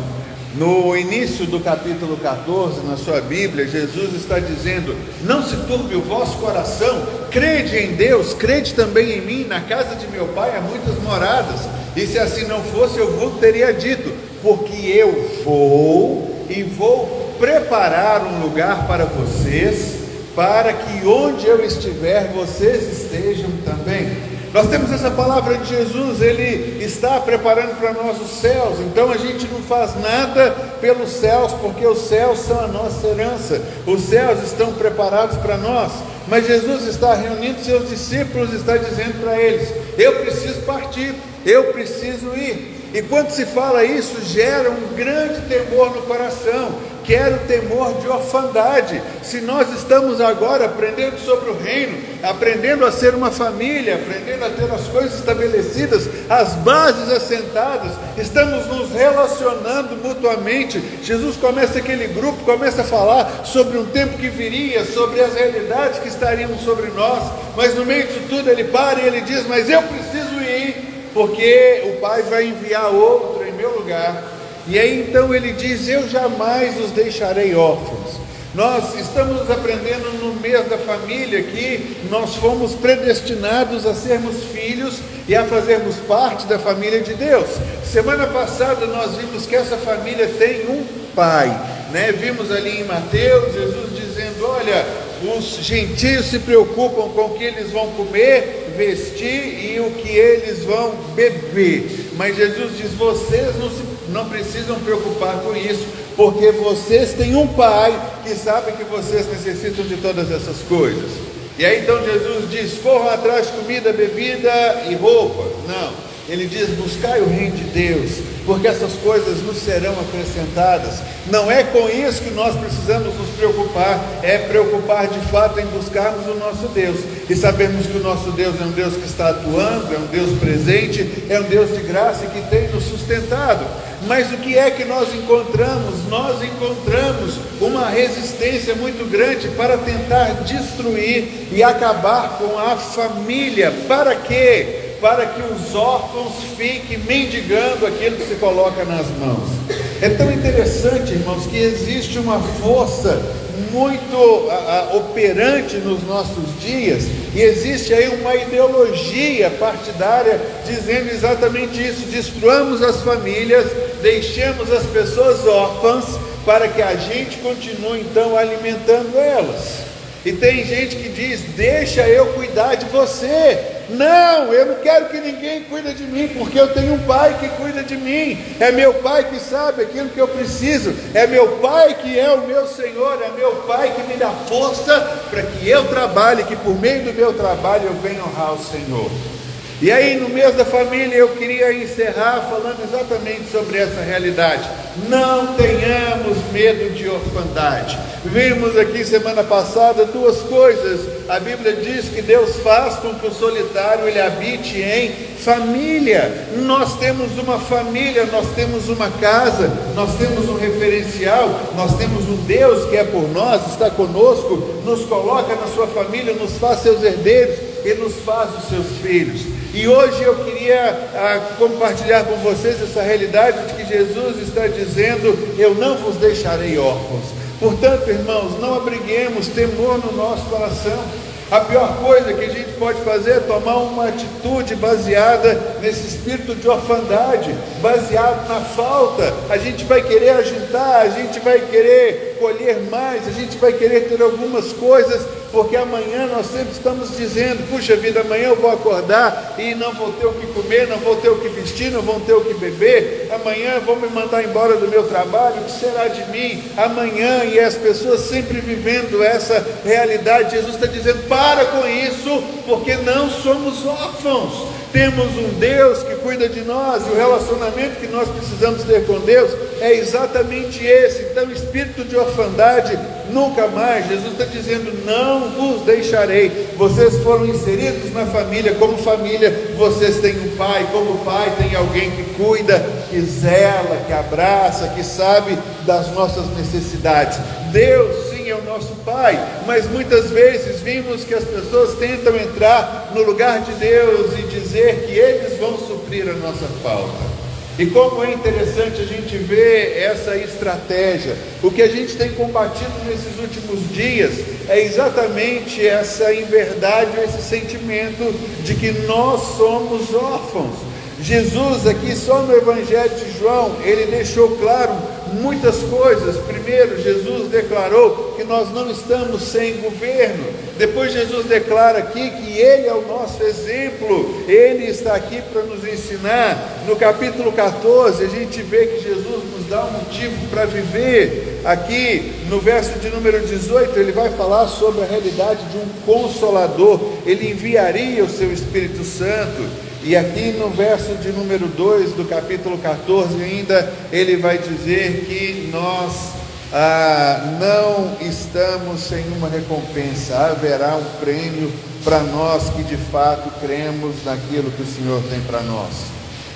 No início do capítulo 14, na sua Bíblia, Jesus está dizendo: não se turbe o vosso coração, crede em Deus, crede também em mim. Na casa de meu Pai há muitas moradas, e se assim não fosse, eu vos teria dito, porque eu vou e vou preparar um lugar para vocês, para que onde eu estiver, vocês estejam também. Nós temos essa palavra de Jesus, Ele está preparando para nós os céus. Então a gente não faz nada pelos céus, porque os céus são a nossa herança. Os céus estão preparados para nós. Mas Jesus está reunindo seus discípulos, está dizendo para eles: eu preciso partir, eu preciso ir. E quando se fala isso, gera um grande temor no coração, que era o temor de orfandade. Se nós estamos agora aprendendo sobre o reino, aprendendo a ser uma família, aprendendo a ter as coisas estabelecidas, as bases assentadas, estamos nos relacionando mutuamente. Jesus começa aquele grupo, começa a falar sobre um tempo que viria, sobre as realidades que estariam sobre nós, mas no meio disso tudo ele para e ele diz: mas eu preciso ir, porque o Pai vai enviar outro em meu lugar. E aí então ele diz: eu jamais os deixarei órfãos. Nós estamos aprendendo no mês da família que nós fomos predestinados a sermos filhos e a fazermos parte da família de Deus. Semana passada nós vimos que essa família tem um pai, né? Vimos ali em Mateus, Jesus dizendo: olha, os gentios se preocupam com o que eles vão comer, vestir e o que eles vão beber, mas Jesus diz: vocês não precisam preocupar com isso, porque vocês têm um pai que sabe que vocês necessitam de todas essas coisas. E aí então Jesus diz: corram atrás de comida, bebida e roupa. Não, ele diz: buscai o reino de Deus, porque essas coisas nos serão acrescentadas. Não é com isso que nós precisamos nos preocupar, é preocupar de fato em buscarmos o nosso Deus, e sabermos que o nosso Deus é um Deus que está atuando, é um Deus presente, é um Deus de graça que tem nos sustentado. Mas o que é que nós encontramos? Nós encontramos uma resistência muito grande para tentar destruir e acabar com a família. Para quê? Para que os órfãos fiquem mendigando aquilo que se coloca nas mãos. É tão interessante, irmãos, que existe uma força muito operante nos nossos dias, e existe aí uma ideologia partidária dizendo exatamente isso: destruamos as famílias, deixemos as pessoas órfãs, para que a gente continue então alimentando elas. E tem gente que diz: deixa eu cuidar de você. Não, eu não quero que ninguém cuide de mim, porque eu tenho um pai que cuida de mim. É meu pai que sabe aquilo que eu preciso. É meu pai que é o meu Senhor. É meu pai que me dá força para que eu trabalhe, que por meio do meu trabalho eu venha honrar o Senhor. E aí no mês da família eu queria encerrar falando exatamente sobre essa realidade. Não tenhamos medo de orfandade. Vimos aqui semana passada duas coisas. A Bíblia diz que Deus faz com que o solitário ele habite em família. Nós temos uma família, nós temos uma casa, nós temos um referencial, nós temos um Deus que é por nós, está conosco, nos coloca na sua família, nos faz seus herdeiros e nos faz os seus filhos. E hoje eu queria compartilhar com vocês essa realidade de que Jesus está dizendo: eu não vos deixarei órfãos. Portanto, irmãos, não abriguemos temor no nosso coração. A pior coisa que a gente pode fazer é tomar uma atitude baseada nesse espírito de orfandade, baseado na falta. A gente vai querer ajuntar, a gente vai querer colher mais, a gente vai querer ter algumas coisas, porque amanhã nós sempre estamos dizendo: puxa vida, amanhã eu vou acordar e não vou ter o que comer, não vou ter o que vestir, não vou ter o que beber, amanhã vão me mandar embora do meu trabalho, o que será de mim amanhã? E as pessoas sempre vivendo essa realidade. Jesus está dizendo: para com isso, porque não somos órfãos. Temos um Deus que cuida de nós, e o relacionamento que nós precisamos ter com Deus é exatamente esse. Então, o espírito de orfandade nunca mais. Jesus está dizendo: não vos deixarei. Vocês foram inseridos na família, como família vocês têm um pai, como pai tem alguém que cuida, que zela, que abraça, que sabe das nossas necessidades. Deus sim é o nosso pai, mas muitas vezes vimos que as pessoas tentam entrar no lugar de Deus e dizer que eles vão suprir a nossa falta. E como é interessante a gente ver essa estratégia. O que a gente tem combatido nesses últimos dias é exatamente essa inverdade, esse sentimento de que nós somos órfãos. Jesus aqui só no Evangelho de João, ele deixou claro muitas coisas. Primeiro, Jesus declarou que nós não estamos sem governo. Depois Jesus declara aqui que Ele é o nosso exemplo, Ele está aqui para nos ensinar. No capítulo 14 a gente vê que Jesus nos dá um motivo para viver. Aqui no verso de número 18 ele vai falar sobre a realidade de um Consolador. Ele enviaria o seu Espírito Santo. E aqui no verso de número 2 do capítulo 14 ainda ele vai dizer que nós não estamos sem uma recompensa. Haverá um prêmio para nós que de fato cremos naquilo que o Senhor tem para nós.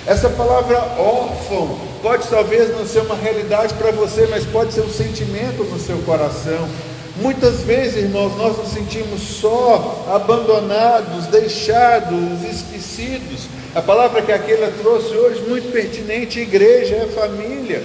Essa palavra órfão pode talvez não ser uma realidade para você, mas pode ser um sentimento no seu coração. Muitas vezes, irmãos, nós nos sentimos só, abandonados, deixados, esquecidos. A palavra que aquela trouxe hoje, muito pertinente, igreja é família.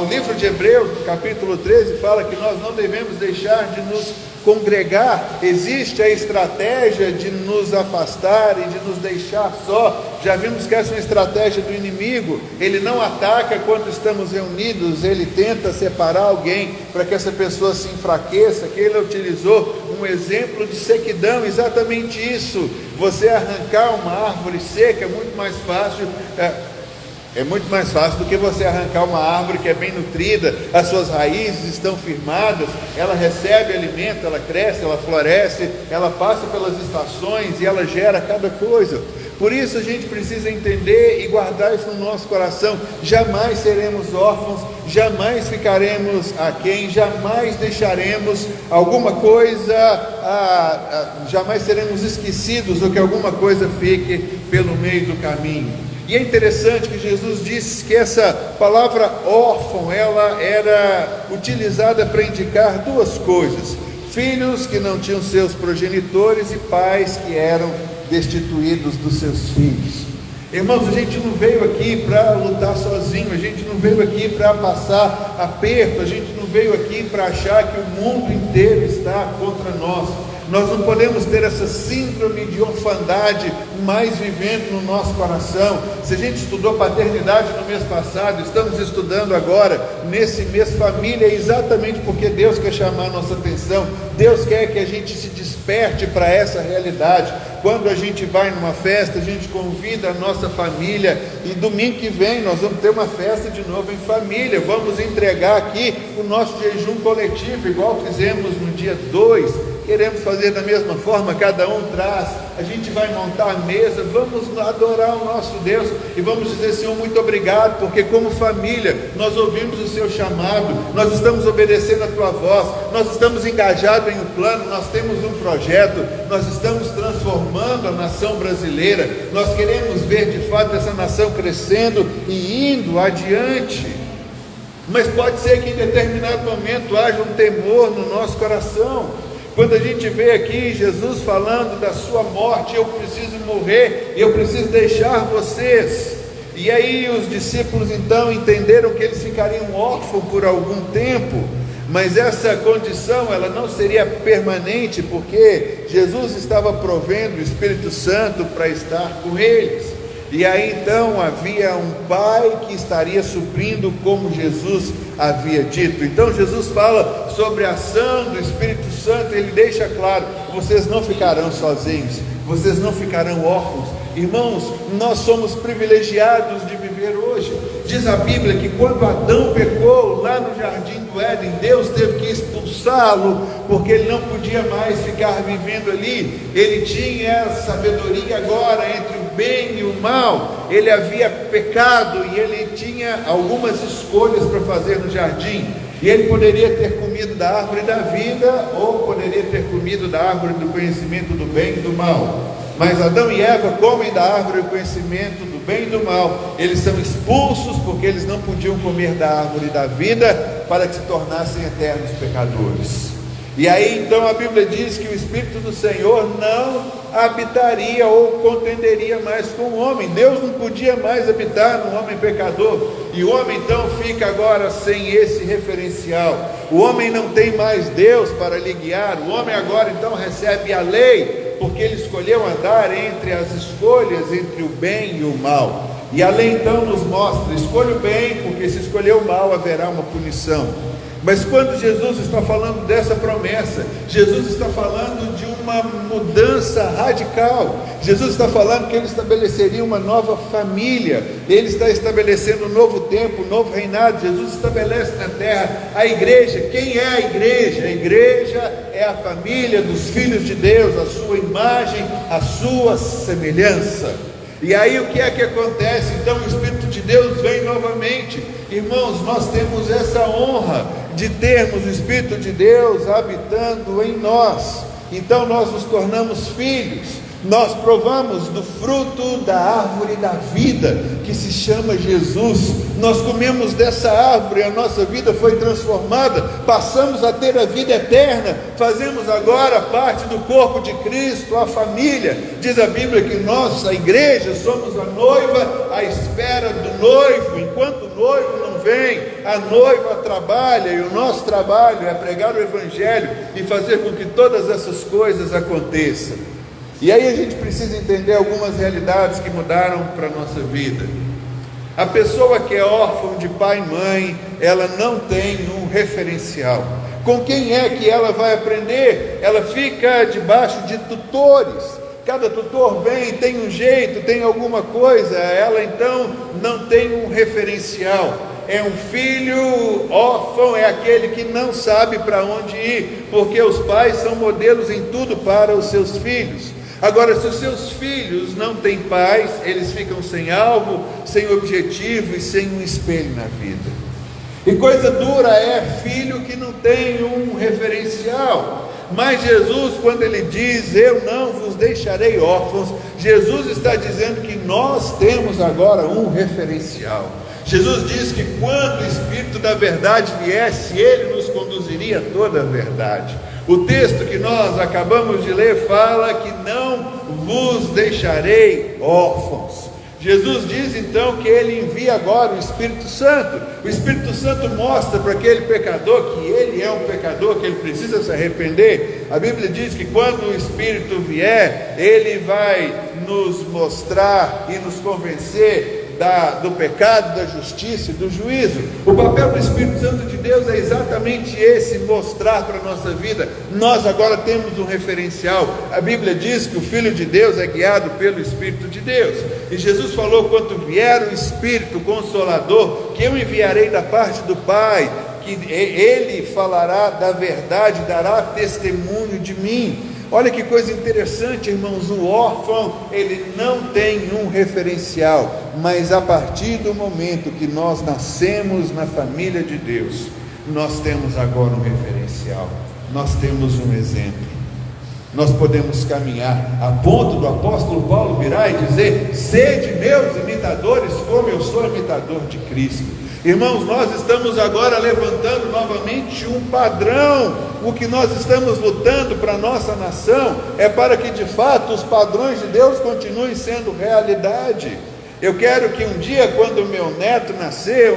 O livro de Hebreus, no capítulo 13, fala que nós não devemos deixar de nos congregar. Existe a estratégia de nos afastar e de nos deixar só. Já vimos que essa é uma estratégia do inimigo. Ele não ataca quando estamos reunidos, ele tenta separar alguém para que essa pessoa se enfraqueça. Que ele utilizou um exemplo de sequidão, exatamente isso. Você arrancar uma árvore seca é muito mais fácil. É muito mais fácil do que você arrancar uma árvore que é bem nutrida, as suas raízes estão firmadas, ela recebe alimento, ela cresce, ela floresce, ela passa pelas estações e ela gera cada coisa. Por isso a gente precisa entender e guardar isso no nosso coração. Jamais seremos órfãos, jamais ficaremos aquém, jamais deixaremos alguma coisa, jamais seremos esquecidos ou que alguma coisa fique pelo meio do caminho. E é interessante que Jesus disse que essa palavra órfão, ela era utilizada para indicar duas coisas: filhos que não tinham seus progenitores e pais que eram destituídos dos seus filhos. Irmãos, a gente não veio aqui para lutar sozinho, a gente não veio aqui para passar aperto, a gente não veio aqui para achar que o mundo inteiro está contra nós. Nós não podemos ter essa síndrome de orfandade mais vivendo no nosso coração. Se a gente estudou paternidade no mês passado, estamos estudando agora, nesse mês, família, exatamente porque Deus quer chamar a nossa atenção. Deus quer que a gente se desperte para essa realidade. Quando a gente vai numa festa, a gente convida a nossa família, e domingo que vem nós vamos ter uma festa de novo em família. Vamos entregar aqui o nosso jejum coletivo, igual fizemos no dia 2. Queremos fazer da mesma forma, cada um traz, a gente vai montar a mesa, vamos adorar o nosso Deus e vamos dizer: Senhor, muito obrigado, porque como família nós ouvimos o seu chamado, nós estamos obedecendo a tua voz, nós estamos engajados em um plano, nós temos um projeto, nós estamos transformando a nação brasileira, nós queremos ver de fato essa nação crescendo e indo adiante. Mas pode ser que em determinado momento haja um temor no nosso coração. Quando a gente vê aqui Jesus falando da sua morte: eu preciso morrer, eu preciso deixar vocês. E aí os discípulos então entenderam que eles ficariam órfãos por algum tempo, mas essa condição ela não seria permanente, porque Jesus estava provendo o Espírito Santo para estar com eles. E aí então havia um pai que estaria suprindo como Jesus havia dito. Então Jesus fala sobre a ação do Espírito Santo, ele deixa claro: vocês não ficarão sozinhos, vocês não ficarão órfãos. Irmãos, nós somos privilegiados de viver hoje. Diz a Bíblia que quando Adão pecou lá no jardim do Éden, Deus teve que expulsá-lo, porque ele não podia mais ficar vivendo ali. Ele tinha sabedoria agora entre o bem e o mal. Ele havia pecado e ele tinha algumas escolhas para fazer no jardim. E ele poderia ter comido da árvore da vida, ou poderia ter comido da árvore do conhecimento do bem e do mal. Mas Adão e Eva comem da árvore do conhecimento do bem e do mal. Eles são expulsos porque eles não podiam comer da árvore da vida, para que se tornassem eternos pecadores. E aí então a Bíblia diz que o Espírito do Senhor não habitaria ou contenderia mais com o homem. Deus não podia mais habitar no homem pecador, e o homem então fica agora sem esse referencial. O homem não tem mais Deus para lhe guiar. O homem agora então recebe a lei, porque ele escolheu andar entre as escolhas entre o bem e o mal. E a lei então nos mostra: escolha o bem, porque se escolher o mal haverá uma punição. Mas quando Jesus está falando dessa promessa, Jesus está falando de uma mudança radical. Jesus está falando que Ele estabeleceria uma nova família, Ele está estabelecendo um novo tempo, um novo reinado. Jesus estabelece na terra a igreja. Quem é a igreja? A igreja é a família dos filhos de Deus, a sua imagem, a sua semelhança. E aí o que é que acontece? Então o Espírito de Deus vem novamente. Irmãos, nós temos essa honra de termos o Espírito de Deus habitando em nós. Então nós nos tornamos filhos. Nós provamos do fruto da árvore da vida, que se chama Jesus. Nós comemos dessa árvore, a nossa vida foi transformada, passamos a ter a vida eterna, fazemos agora parte do corpo de Cristo, a família. Diz a Bíblia que nós, a igreja, somos a noiva à espera do noivo. Enquanto o noivo não vem, a noiva trabalha, e o nosso trabalho é pregar o Evangelho e fazer com que todas essas coisas aconteçam. E aí a gente precisa entender algumas realidades que mudaram para a nossa vida. A pessoa que é órfã de pai e mãe, ela não tem um referencial. Com quem é que ela vai aprender? Ela fica debaixo de tutores. Cada tutor vem, tem um jeito, tem alguma coisa. Ela então não tem um referencial. É um filho órfão, é aquele que não sabe para onde ir, porque os pais são modelos em tudo para os seus filhos. Agora, se os seus filhos não têm pais, eles ficam sem alvo, sem objetivo e sem um espelho na vida. E coisa dura é filho que não tem um referencial. Mas Jesus, quando Ele diz, eu não vos deixarei órfãos, Jesus está dizendo que nós temos agora um referencial. Jesus diz que quando o Espírito da verdade viesse, Ele nos conduziria a toda a verdade. O texto que nós acabamos de ler fala que não vos deixarei órfãos. Jesus diz então que Ele envia agora o Espírito Santo. O Espírito Santo mostra para aquele pecador que ele é um pecador, que ele precisa se arrepender. A Bíblia diz que quando o Espírito vier, Ele vai nos mostrar e nos convencer do pecado, da justiça e do juízo. O papel do Espírito Santo de Deus é exatamente esse: mostrar para a nossa vida. Nós agora temos um referencial. A Bíblia diz que o Filho de Deus é guiado pelo Espírito de Deus, e Jesus falou: quando vier o Espírito Consolador, que eu enviarei da parte do Pai, que Ele falará da verdade, dará testemunho de mim. Olha que coisa interessante, irmãos. O órfão, ele não tem um referencial, mas a partir do momento que nós nascemos na família de Deus, nós temos agora um referencial, nós temos um exemplo. Nós podemos caminhar a ponto do apóstolo Paulo virar e dizer: sede meus imitadores, como eu sou imitador de Cristo. Irmãos, nós estamos agora levantando novamente um padrão. O que nós estamos lutando para a nossa nação é para que de fato os padrões de Deus continuem sendo realidade. Eu quero que um dia, quando o meu neto nascer,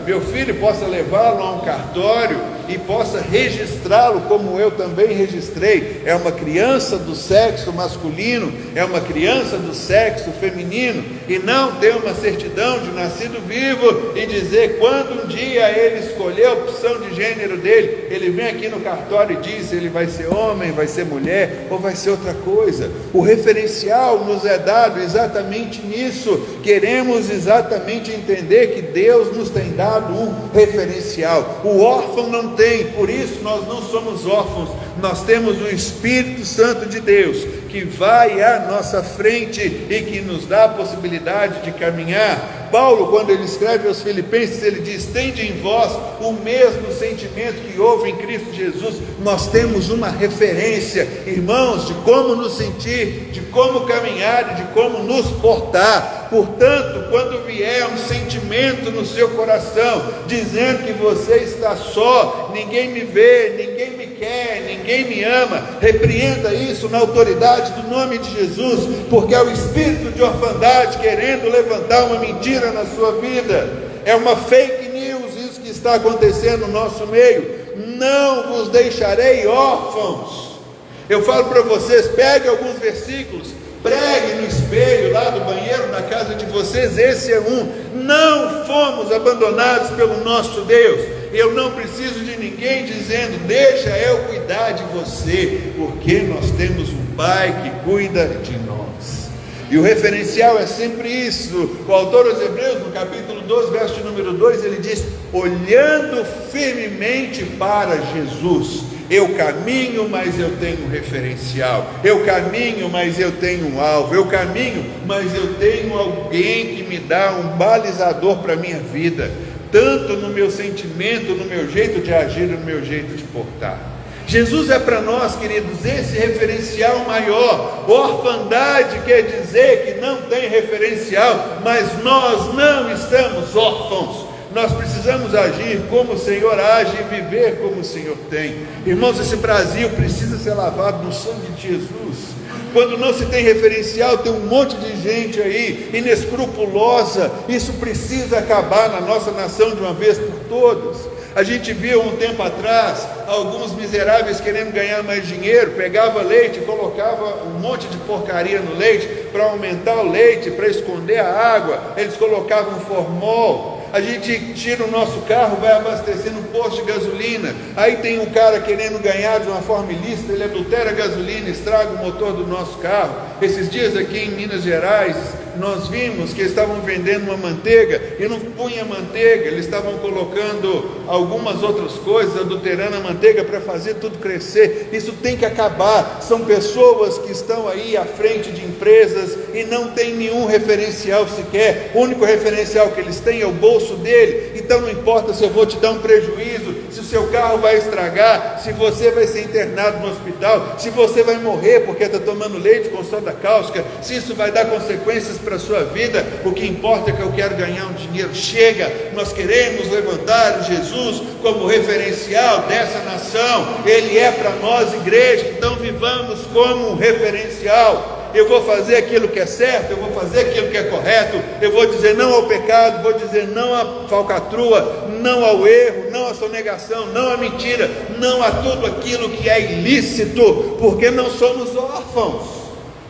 meu filho possa levá-lo a um cartório e possa registrá-lo como eu também registrei. É uma criança do sexo masculino, é uma criança do sexo feminino, e não ter uma certidão de nascido vivo e dizer quando um dia ele escolher a opção de gênero dele, ele vem aqui no cartório e diz se ele vai ser homem, vai ser mulher ou vai ser outra coisa. O referencial nos é dado exatamente nisso. Queremos exatamente entender que Deus nos tem dado um referencial. O órfão não tem, por isso nós não somos órfãos. Nós temos o Espírito Santo de Deus que vai à nossa frente e que nos dá a possibilidade de caminhar. Paulo, quando ele escreve aos Filipenses, ele diz: tende em vós o mesmo sentimento que houve em Cristo Jesus. Nós temos uma referência, irmãos, de como nos sentir, de como caminhar e de como nos portar. Portanto, quando vier um sentimento no seu coração, dizendo que você está só, ninguém me vê, ninguém me quer, ninguém me ama, repreenda isso na autoridade do nome de Jesus, porque é o espírito de orfandade querendo levantar uma mentira na sua vida. É uma fake news isso que está acontecendo no nosso meio. Não vos deixarei órfãos. Eu falo para vocês, pegue alguns versículos, Pregue no espelho lá do banheiro da casa de vocês. Esse é um. Não fomos abandonados pelo nosso Deus. Eu não preciso de ninguém dizendo: deixa eu cuidar de você, porque nós temos um Pai que cuida de nós. E o referencial é sempre isso. O autor aos Hebreus, no capítulo 12, verso de número 2, ele diz: olhando firmemente para Jesus. Eu caminho, mas eu tenho um referencial. Eu caminho, mas eu tenho um alvo. Eu caminho, mas eu tenho alguém que me dá um balizador para a minha vida, tanto no meu sentimento, no meu jeito de agir, no meu jeito de portar. Jesus é para nós, queridos, esse referencial maior. Orfandade quer dizer que não tem referencial, mas nós não estamos órfãos. Nós precisamos agir como o Senhor age e viver como o Senhor tem. Irmãos, esse Brasil precisa ser lavado no sangue de Jesus. Quando não se tem referencial, tem um monte de gente aí inescrupulosa. Isso precisa acabar na nossa nação de uma vez por todas. A gente viu um tempo atrás alguns miseráveis querendo ganhar mais dinheiro, pegava leite, colocava um monte de porcaria no leite para aumentar o leite, para esconder a água. Eles colocavam formol. A gente tira o nosso carro, vai abastecer no posto de gasolina, aí tem um cara querendo ganhar de uma forma ilícita, ele adultera a gasolina, estraga o motor do nosso carro. Esses dias aqui em Minas Gerais, nós vimos que estavam vendendo uma manteiga, e não punha manteiga, eles estavam colocando algumas outras coisas, adulterando a manteiga para fazer tudo crescer. Isso tem que acabar. São pessoas que estão aí à frente de empresas e não tem nenhum referencial sequer. O único referencial que eles têm é o bolso dele. Então não importa se eu vou te dar um prejuízo, se o seu carro vai estragar, se você vai ser internado no hospital, se você vai morrer porque está tomando leite com soda cáustica, se isso vai dar consequências para a sua vida. O que importa é que eu quero ganhar um dinheiro. Chega, nós queremos levantar Jesus como referencial dessa nação. Ele é para nós, igreja, então vivamos como um referencial. Eu vou fazer aquilo que é certo, eu vou fazer aquilo que é correto, eu vou dizer não ao pecado, vou dizer não à falcatrua, não ao erro, não à sonegação, não à mentira, não a tudo aquilo que é ilícito, porque não somos órfãos.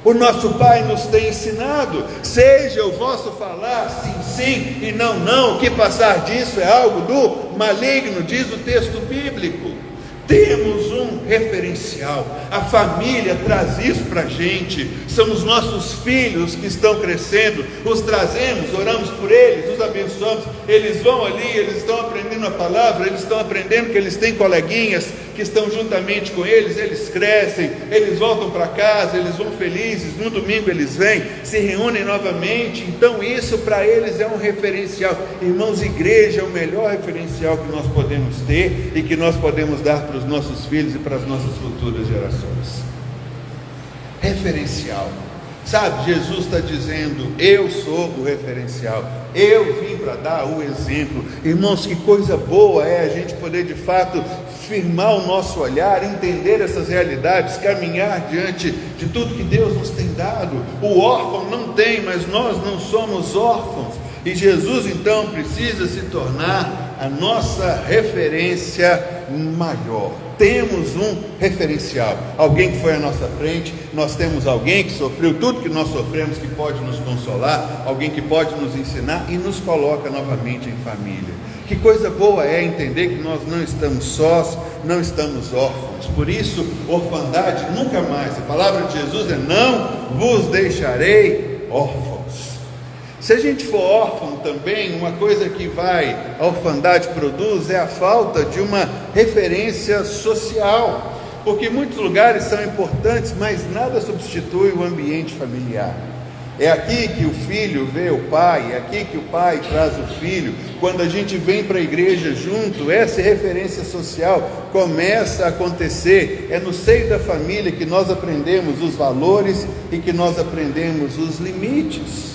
O nosso Pai nos tem ensinado: seja o vosso falar sim, sim e não, não, o que passar disso é algo do maligno, diz o texto bíblico. Temos um referencial, a família traz isso para a gente, são os nossos filhos que estão crescendo, os trazemos, oramos por eles, os abençoamos, eles vão ali, eles estão aprendendo a palavra, eles estão aprendendo que eles têm coleguinhas que estão juntamente com eles, eles crescem, eles voltam para casa, eles vão felizes, no domingo eles vêm, se reúnem novamente. Então isso para eles é um referencial. Irmãos, igreja é o melhor referencial que nós podemos ter e que nós podemos dar para os nossos filhos e para as nossas futuras gerações. Referencial. Sabe, Jesus está dizendo: eu sou o referencial, eu vim para dar o exemplo. Irmãos, que coisa boa é a gente poder de fato firmar o nosso olhar, entender essas realidades, caminhar diante de tudo que Deus nos tem dado. O órfão não tem, mas nós não somos órfãos, e Jesus então precisa se tornar a nossa referência maior. Temos um referencial, alguém que foi à nossa frente. Nós temos alguém que sofreu tudo que nós sofremos, que pode nos consolar, alguém que pode nos ensinar e nos coloca novamente em família. Que coisa boa é entender que nós não estamos sós, não estamos órfãos. Por isso, orfandade nunca mais. A palavra de Jesus é: não vos deixarei órfãos. Se a gente for órfão também, uma coisa que a orfandade produz é a falta de uma referência social, porque muitos lugares são importantes, mas nada substitui o ambiente familiar. É aqui que o filho vê o pai, é aqui que o pai traz o filho. Quando a gente vem para a igreja junto, essa referência social começa a acontecer. É no seio da família que nós aprendemos os valores e que nós aprendemos os limites.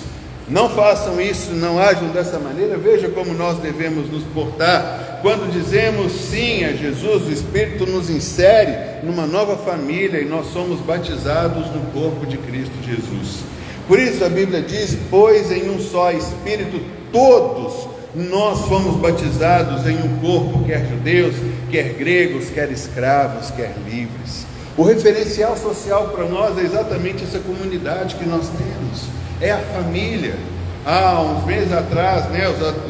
Não façam isso, não ajam dessa maneira. Veja como nós devemos nos portar. Quando dizemos sim a Jesus, o Espírito nos insere numa nova família e nós somos batizados no corpo de Cristo Jesus. Por isso a Bíblia diz: pois em um só Espírito todos nós fomos batizados em um corpo, quer judeus, quer gregos, quer escravos, quer livres. O referencial social para nós é exatamente essa comunidade que nós temos, é a família. Há uns meses atrás,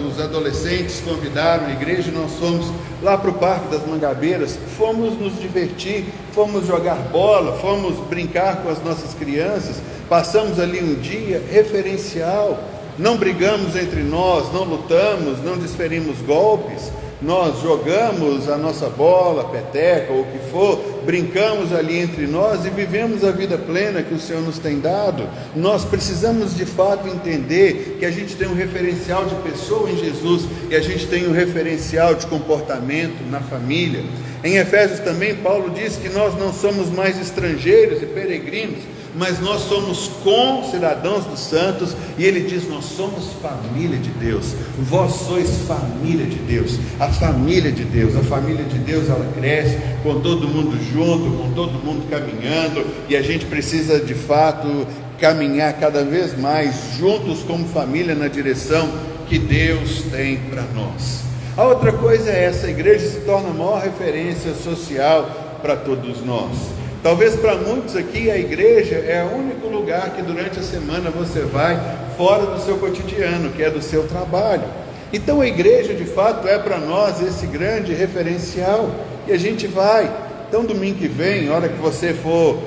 os adolescentes convidaram a igreja e nós fomos lá para o Parque das Mangabeiras, fomos nos divertir, fomos jogar bola, fomos brincar com as nossas crianças, passamos ali um dia referencial, não brigamos entre nós, não lutamos, não desferimos golpes, nós jogamos a nossa bola, peteca ou o que for, brincamos ali entre nós e vivemos a vida plena que o Senhor nos tem dado. Nós precisamos de fato entender que a gente tem um referencial de pessoa em Jesus e a gente tem um referencial de comportamento na família. Em Efésios também Paulo diz que nós não somos mais estrangeiros e peregrinos, mas nós somos concidadãos dos santos, e ele diz: nós somos família de Deus, vós sois família de Deus. A família de Deus, ela cresce com todo mundo junto, com todo mundo caminhando, e a gente precisa de fato caminhar cada vez mais juntos como família na direção que Deus tem para nós. A outra coisa é essa: a igreja se torna a maior referência social para todos nós. Talvez para muitos aqui a igreja é o único lugar que durante a semana você vai fora do seu cotidiano, que é do seu trabalho. Então a igreja de fato é para nós esse grande referencial, e a gente vai. Então domingo que vem, na hora que você for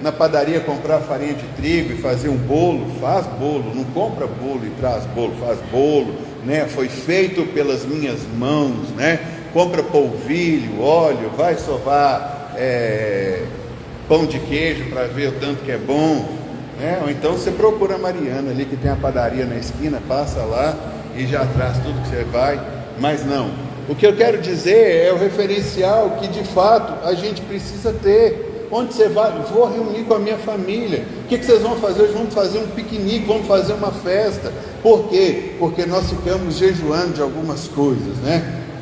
na padaria comprar farinha de trigo e fazer um bolo, faz bolo, não compra bolo e traz bolo, faz bolo, foi feito pelas minhas mãos, compra polvilho, óleo, vai sovar pão de queijo para ver o tanto que é bom, ou então você procura a Mariana ali que tem a padaria na esquina, passa lá e já traz tudo que você vai. Mas não, o que eu quero dizer é o referencial que de fato a gente precisa ter. Onde você vai? Vou reunir com a minha família. O que vocês vão fazer? Hoje vamos fazer um piquenique, vamos fazer uma festa. Por quê? Porque nós ficamos jejuando de algumas coisas,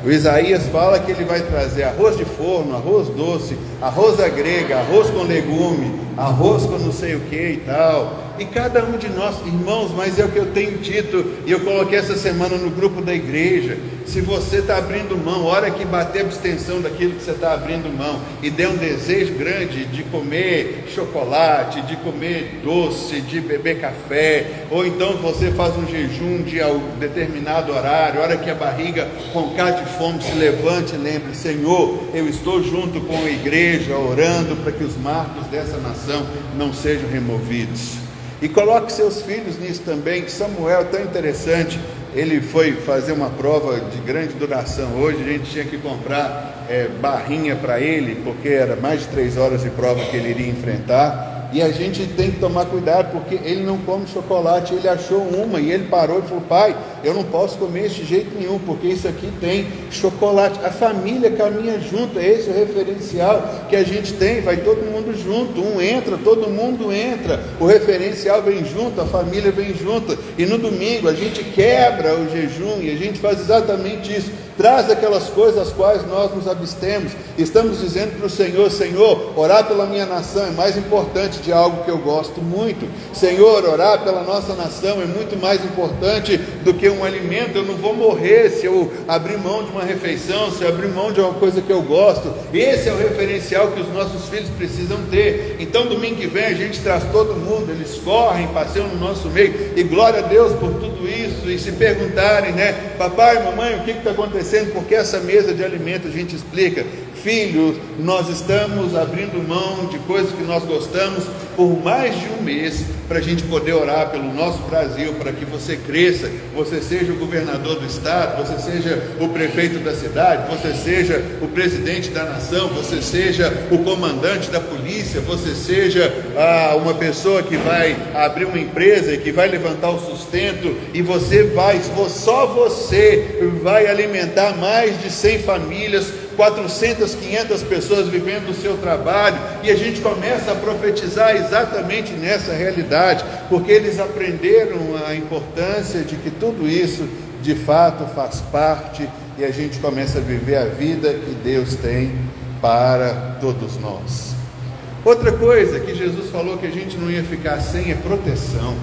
O Isaías fala que ele vai trazer arroz de forno, arroz doce, arroz à grega, arroz com legume, arroz com não sei o que e tal. E cada um de nós, irmãos, mas é o que eu tenho dito, e eu coloquei essa semana no grupo da igreja: se você está abrindo mão, hora que bater a abstenção daquilo que você está abrindo mão, e der um desejo grande de comer chocolate, de comer doce, de beber café, ou então você faz um jejum de determinado horário, hora que a barriga com cara de fome se levante e lembre: Senhor, eu estou junto com a igreja orando para que os marcos dessa nação não sejam removidos. E coloque seus filhos nisso também. Samuel, tão interessante, ele foi fazer uma prova de grande duração. Hoje a gente tinha que comprar barrinha para ele, porque era mais de 3 horas de prova que ele iria enfrentar. E a gente tem que tomar cuidado, porque ele não come chocolate. Ele achou uma e ele parou e falou: pai, eu não posso comer isso de jeito nenhum, porque isso aqui tem chocolate. A família caminha junto, é esse o referencial que a gente tem. Vai todo mundo junto, um entra, todo mundo entra, o referencial vem junto, a família vem junto. E no domingo a gente quebra o jejum e a gente faz exatamente isso. Traz aquelas coisas às quais nós nos abstemos. Estamos dizendo para o Senhor: Senhor, orar pela minha nação é mais importante de algo que eu gosto muito. Senhor, orar pela nossa nação é muito mais importante do que um alimento. Eu não vou morrer se eu abrir mão de uma refeição, se eu abrir mão de uma coisa que eu gosto. Esse é o referencial que os nossos filhos precisam ter. Então domingo que vem a gente traz todo mundo, eles correm, passeiam no nosso meio, e glória a Deus por tudo isso. E se perguntarem, papai, mamãe, o que está acontecendo? Porque essa mesa de alimento, a gente explica: filhos, nós estamos abrindo mão de coisas que nós gostamos por mais de um mês, para a gente poder orar pelo nosso Brasil, para que você cresça, você seja o governador do estado, você seja o prefeito da cidade, você seja o presidente da nação, você seja o comandante da polícia, você seja uma pessoa que vai abrir uma empresa e que vai levantar o sustento, e só você vai alimentar mais de 100 famílias, 400, 500 pessoas vivendo o seu trabalho. E a gente começa a profetizar exatamente nessa realidade, porque eles aprenderam a importância de que tudo isso de fato faz parte, e a gente começa a viver a vida que Deus tem para todos nós. Outra coisa que Jesus falou que a gente não ia ficar sem é proteção.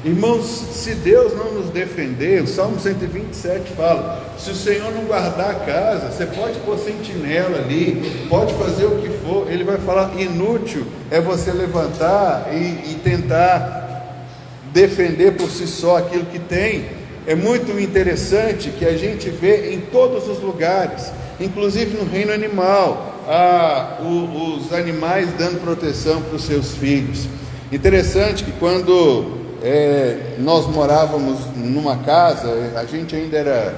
Irmãos, se Deus não nos defender, o Salmo 127 fala, se o Senhor não guardar a casa, você pode pôr sentinela ali, pode fazer o que for, Ele vai falar, inútil é você levantar e tentar defender por si só aquilo que tem. É muito interessante que a gente vê em todos os lugares, inclusive no reino animal, os animais dando proteção para os seus filhos. Interessante que quando nós morávamos numa casa, a gente ainda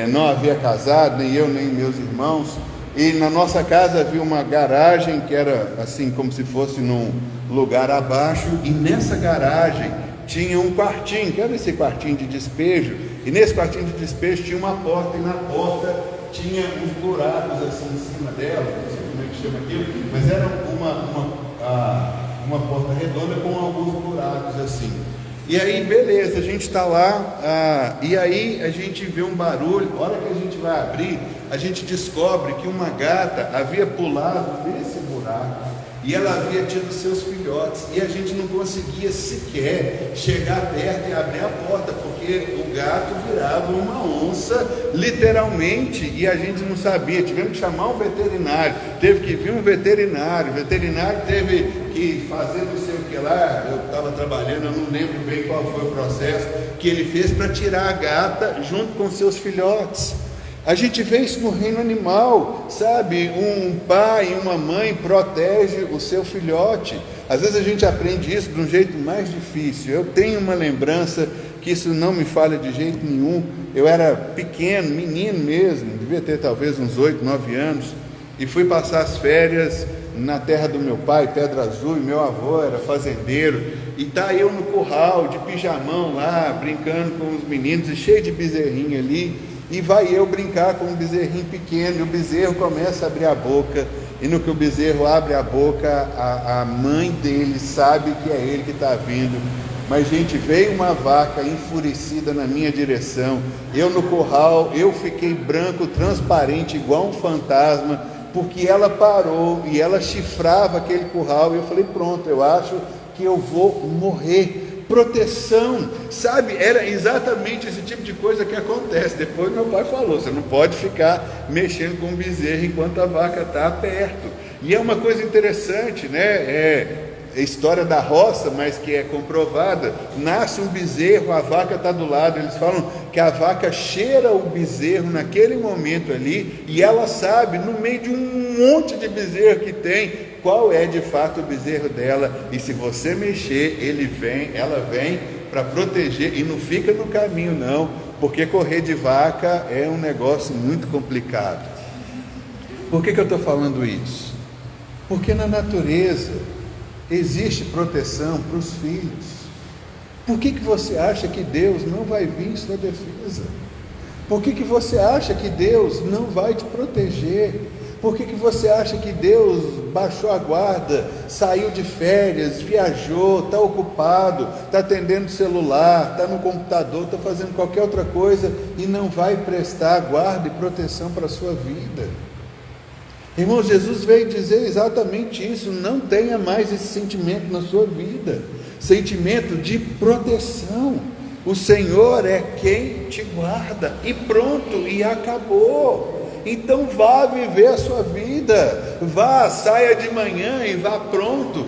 não havia casado, nem eu nem meus irmãos, e na nossa casa havia uma garagem que era assim como se fosse num lugar abaixo, e nessa garagem tinha um quartinho, que era esse quartinho de despejo, e nesse quartinho de despejo tinha uma porta, e na porta tinha uns buracos assim em cima dela, não sei como é que chama aquilo, mas era uma porta redonda com alguns buracos assim. E aí beleza, a gente está lá, e aí a gente vê um barulho. A hora que a gente vai abrir, a gente descobre que uma gata havia pulado nesse buraco e ela havia tido seus filhotes, e a gente não conseguia sequer chegar perto e abrir a porta, porque o gato virava uma onça, literalmente, e a gente não sabia. Tivemos que chamar um veterinário, teve que vir um veterinário, o veterinário teve que fazer não sei o que lá, eu estava trabalhando, eu não lembro bem qual foi o processo que ele fez para tirar a gata junto com seus filhotes. A gente vê isso no reino animal, sabe? Um pai e uma mãe protege o seu filhote. Às vezes a gente aprende isso de um jeito mais difícil. Eu tenho uma lembrança que isso não me falha de jeito nenhum. Eu era pequeno, menino mesmo, devia ter talvez uns 8, 9 anos, e fui passar as férias na terra do meu pai, Pedra Azul, e meu avô era fazendeiro, e tá eu no curral, de pijamão lá, brincando com os meninos, e cheio de bezerrinho ali, e vai eu brincar com um bezerrinho pequeno, e o bezerro começa a abrir a boca, e no que o bezerro abre a boca, a mãe dele sabe que é ele que está vindo. Mas gente, veio uma vaca enfurecida na minha direção, eu no curral, eu fiquei branco, transparente, igual um fantasma, porque ela parou e ela chifrava aquele curral, e eu falei, pronto, eu acho que eu vou morrer. Proteção, sabe? Era exatamente esse tipo de coisa que acontece. Depois meu pai falou, você não pode ficar mexendo com o bezerro enquanto a vaca está perto. E é uma coisa interessante, né? A história da roça, mas que é comprovada. Nasce um bezerro, a vaca está do lado, eles falam que a vaca cheira o bezerro naquele momento ali, e ela sabe, no meio de um monte de bezerro que tem, qual é de fato o bezerro dela, e se você mexer, ela vem para proteger, e não fica no caminho não, porque correr de vaca é um negócio muito complicado. Por que eu estou falando isso? Porque na natureza existe proteção para os filhos. Por que você acha que Deus não vai vir em sua defesa? Por que você acha que Deus não vai te proteger? Por que você acha que Deus baixou a guarda, saiu de férias, viajou, está ocupado, está atendendo o celular, está no computador, está fazendo qualquer outra coisa e não vai prestar guarda e proteção para a sua vida? Irmão, Jesus veio dizer exatamente isso. Não tenha mais esse sentimento na sua vida, sentimento de proteção. O Senhor é quem te guarda, e pronto, e acabou. Então vá viver a sua vida, vá, saia de manhã e vá pronto.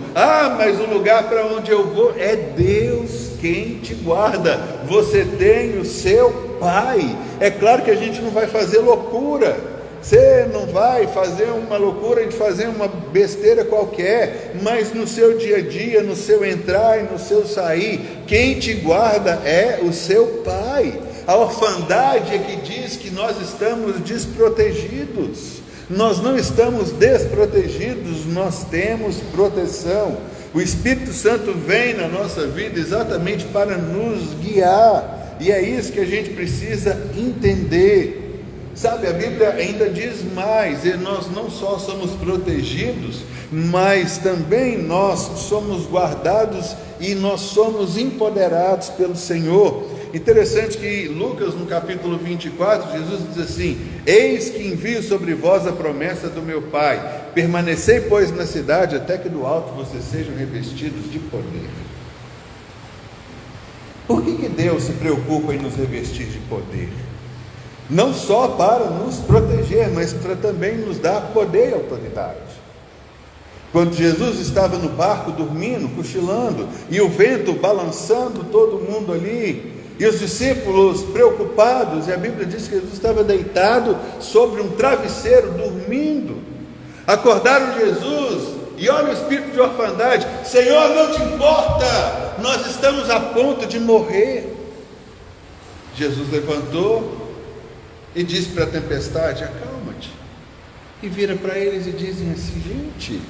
Mas o lugar para onde eu vou é Deus quem te guarda. Você tem o seu Pai. É claro que a gente não vai fazer loucura, você não vai fazer uma loucura de fazer uma besteira qualquer, mas no seu dia a dia, no seu entrar e no seu sair, quem te guarda é o seu Pai. A orfandade é que diz que nós estamos desprotegidos. Nós não estamos desprotegidos, nós temos proteção. O Espírito Santo vem na nossa vida exatamente para nos guiar, e é isso que a gente precisa entender. Sabe, a Bíblia ainda diz mais, e nós não só somos protegidos, mas também nós somos guardados e nós somos empoderados pelo Senhor. Interessante que Lucas, no capítulo 24, Jesus diz assim: eis que envio sobre vós a promessa do meu Pai, permanecei pois na cidade, até que do alto vocês sejam revestidos de poder. Por que Deus se preocupa em nos revestir de poder? Não só para nos proteger, mas para também nos dar poder e autoridade. Quando Jesus estava no barco dormindo, cochilando, e o vento balançando todo mundo ali, e os discípulos preocupados, e a Bíblia diz que Jesus estava deitado sobre um travesseiro, dormindo. Acordaram Jesus, e olha o espírito de orfandade: Senhor, não te importa, nós estamos a ponto de morrer. Jesus levantou e disse para a tempestade: acalma-te. E vira para eles e dizem assim: gente,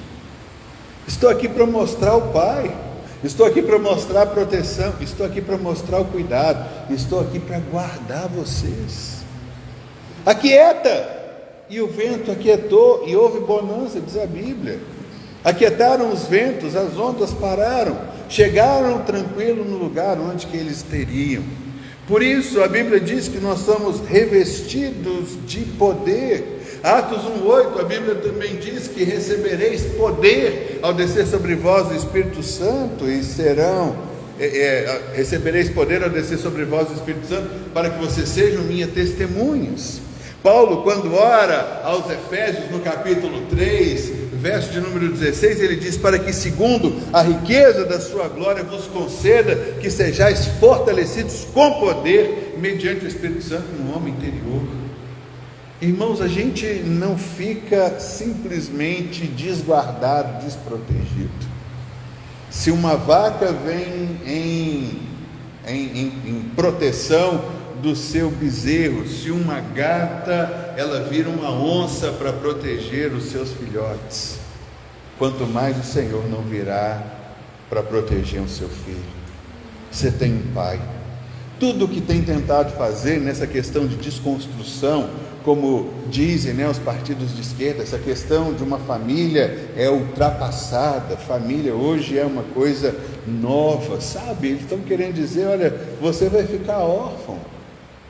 estou aqui para mostrar o Pai, estou aqui para mostrar a proteção, estou aqui para mostrar o cuidado, estou aqui para guardar vocês. Aquieta! E o vento aquietou, e houve bonança, diz a Bíblia. Aquietaram os ventos, as ondas pararam, chegaram tranquilo no lugar onde que eles teriam. Por isso a Bíblia diz que nós somos revestidos de poder. Atos 1:8, a Bíblia também diz que recebereis poder ao descer sobre vós o Espírito Santo, e recebereis poder ao descer sobre vós o Espírito Santo, para que vocês sejam minhas testemunhas. Paulo, quando ora aos Efésios, no capítulo 3, verso de número 16, ele diz: para que segundo a riqueza da sua glória vos conceda que sejais fortalecidos com poder, mediante o Espírito Santo no homem interior. Irmãos, a gente não fica simplesmente desguardado, desprotegido. Se uma vaca vem em proteção do seu bezerro, se uma gata, ela vira uma onça para proteger os seus filhotes, quanto mais o Senhor não virá para proteger o seu filho. Você tem um pai. Tudo o que tem tentado fazer nessa questão de desconstrução, como dizem os partidos de esquerda, essa questão de uma família é ultrapassada, família hoje é uma coisa nova, sabe? Eles estão querendo dizer: olha, você vai ficar órfão,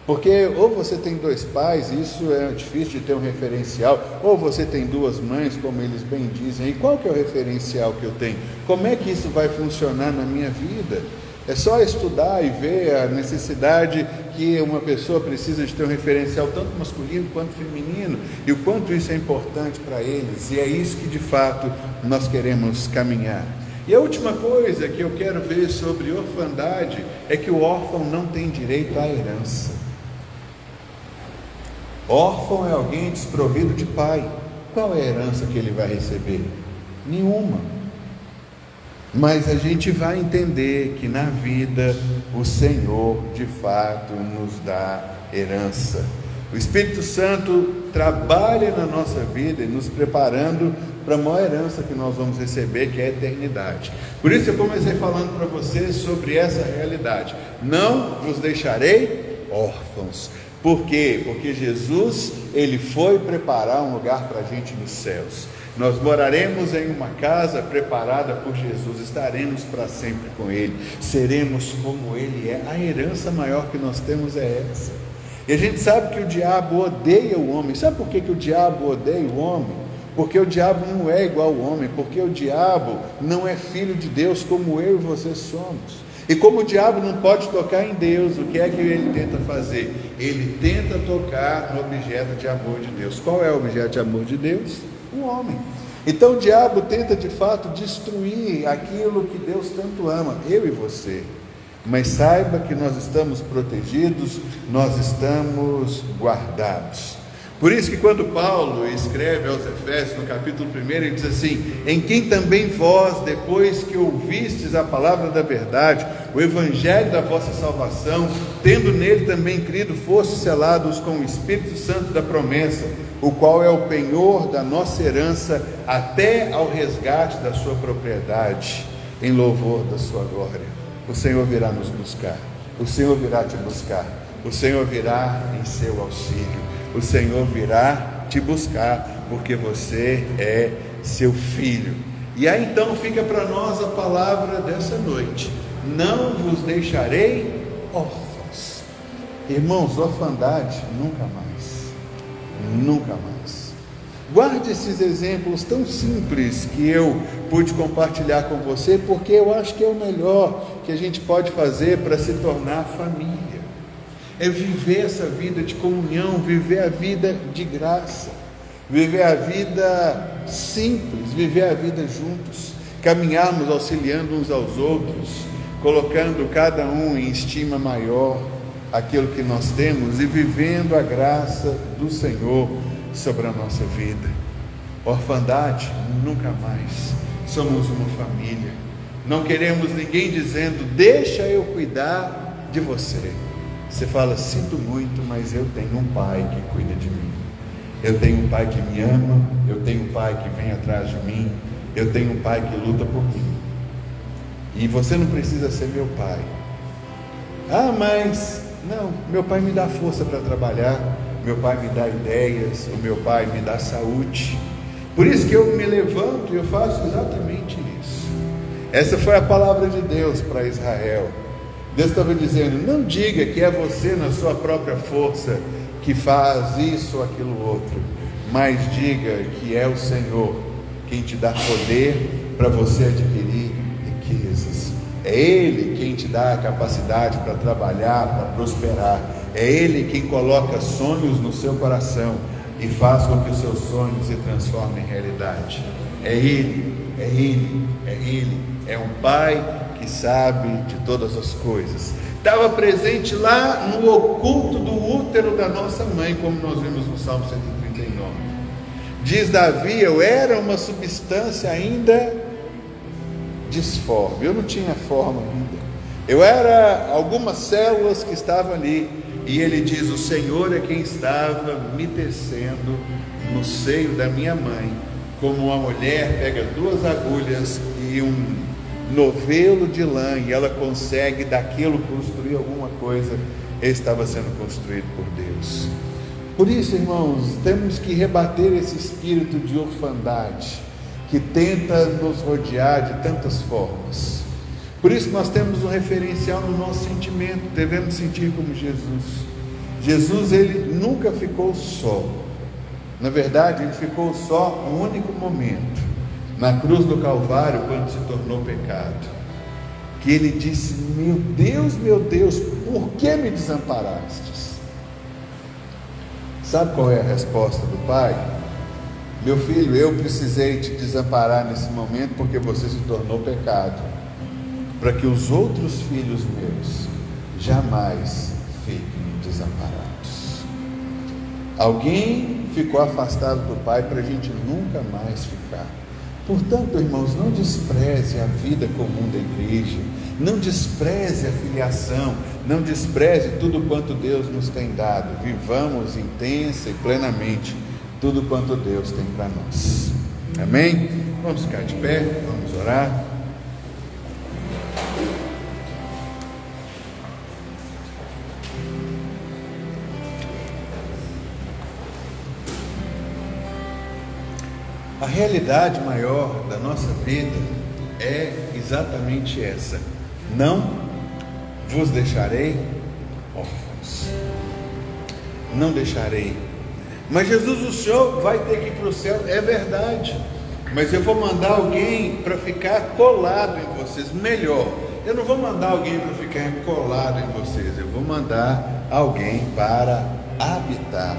porque ou você tem dois pais, isso é difícil de ter um referencial, ou você tem duas mães, como eles bem dizem. E qual que é o referencial que eu tenho? Como é que isso vai funcionar na minha vida? É só estudar e ver a necessidade que uma pessoa precisa de ter um referencial tanto masculino quanto feminino, e o quanto isso é importante para eles, e é isso que de fato nós queremos caminhar. E a última coisa que eu quero ver sobre orfandade é que o órfão não tem direito à herança. Órfão é alguém desprovido de pai. Qual é a herança que ele vai receber? Nenhuma. Mas a gente vai entender que na vida o Senhor de fato nos dá herança. O Espírito Santo trabalha na nossa vida e nos preparando para a maior herança que nós vamos receber, que é a eternidade. Por isso eu comecei falando para vocês sobre essa realidade: não vos deixarei órfãos. Por quê? Porque Jesus, ele foi preparar um lugar para a gente nos céus. Nós moraremos em uma casa preparada por Jesus, estaremos para sempre com Ele, seremos como Ele é. A herança maior que nós temos é essa. E a gente sabe que o diabo odeia o homem. Sabe por que o diabo odeia o homem? Porque o diabo não é igual ao homem, porque o diabo não é filho de Deus como eu e você somos. E como o diabo não pode tocar em Deus, o que é que ele tenta fazer? Ele tenta tocar no objeto de amor de Deus. Qual é o objeto de amor de Deus? O homem. Então o diabo tenta de fato destruir aquilo que Deus tanto ama, eu e você. Mas saiba que nós estamos protegidos, nós estamos guardados. Por isso que quando Paulo escreve aos Efésios, no capítulo 1, ele diz assim: em quem também vós, depois que ouvistes a palavra da verdade, o evangelho da vossa salvação, tendo nele também crido, fostes selados com o Espírito Santo da promessa, o qual é o penhor da nossa herança, até ao resgate da sua propriedade, em louvor da sua glória. O Senhor virá nos buscar, o Senhor virá te buscar, o Senhor virá em seu auxílio, o Senhor virá te buscar, porque você é seu filho. E aí então fica para nós a palavra dessa noite: não vos deixarei órfãos. Irmãos, orfandade nunca mais, nunca mais. Guarde esses exemplos tão simples que eu pude compartilhar com você, porque eu acho que é o melhor que a gente pode fazer para se tornar família. É viver essa vida de comunhão, viver a vida de graça, viver a vida simples, viver a vida juntos, caminharmos auxiliando uns aos outros, colocando cada um em estima maior aquilo que nós temos e vivendo a graça do Senhor sobre a nossa vida. Orfandade, nunca mais. Somos uma família. Não queremos ninguém dizendo: deixa eu cuidar de você. Você fala: sinto muito, mas eu tenho um pai que cuida de mim. Eu tenho um pai que me ama. Eu tenho um pai que vem atrás de mim. Eu tenho um pai que luta por mim. E você não precisa ser meu pai. Ah, mas não, meu pai me dá força para trabalhar, meu pai me dá ideias, o meu pai me dá saúde. Por isso que eu me levanto e eu faço exatamente isso. Essa foi a palavra de Deus para Israel. Deus estava dizendo: não diga que é você na sua própria força que faz isso ou aquilo outro, mas diga que é o Senhor quem te dá poder para você adquirir riquezas. É Ele quem te dá a capacidade para trabalhar, para prosperar. É Ele quem coloca sonhos no seu coração e faz com que os seus sonhos se transformem em realidade. É Ele, é Ele, é Ele. É um Pai que sabe de todas as coisas. Estava presente lá no oculto do útero da nossa mãe, como nós vimos no Salmo 139. Diz Davi: eu era uma substância ainda disforme, eu não tinha forma ainda, eu era algumas células que estavam ali, e ele diz: o Senhor é quem estava me tecendo no seio da minha mãe, como uma mulher pega 2 agulhas e um novelo de lã, e ela consegue daquilo construir alguma coisa. Ele estava sendo construído por Deus. Por isso, irmãos, temos que rebater esse espírito de orfandade que tenta nos rodear de tantas formas. Por isso nós temos um referencial no nosso sentimento. Devemos sentir como Jesus. Jesus, ele nunca ficou só. Na verdade, ele ficou só um único momento, na cruz do Calvário, quando se tornou pecado, que ele disse: meu Deus, por que me desamparastes? Sabe qual é a resposta do Pai? Meu filho, eu precisei te desamparar nesse momento porque você se tornou pecado, para que os outros filhos meus jamais fiquem desamparados. Alguém ficou afastado do Pai para a gente nunca mais ficar. Portanto, irmãos, não despreze a vida comum da igreja, não despreze a filiação, não despreze tudo quanto Deus nos tem dado. Vivamos intensa e plenamente tudo quanto Deus tem para nós. Amém? Vamos ficar de pé, vamos orar. A realidade maior da nossa vida é exatamente essa: não vos deixarei órfãos, não deixarei. Mas Jesus, o Senhor vai ter que ir para o céu, é verdade, mas eu vou mandar alguém para ficar colado em vocês. Melhor, eu não vou mandar alguém para ficar colado em vocês, eu vou mandar alguém para habitar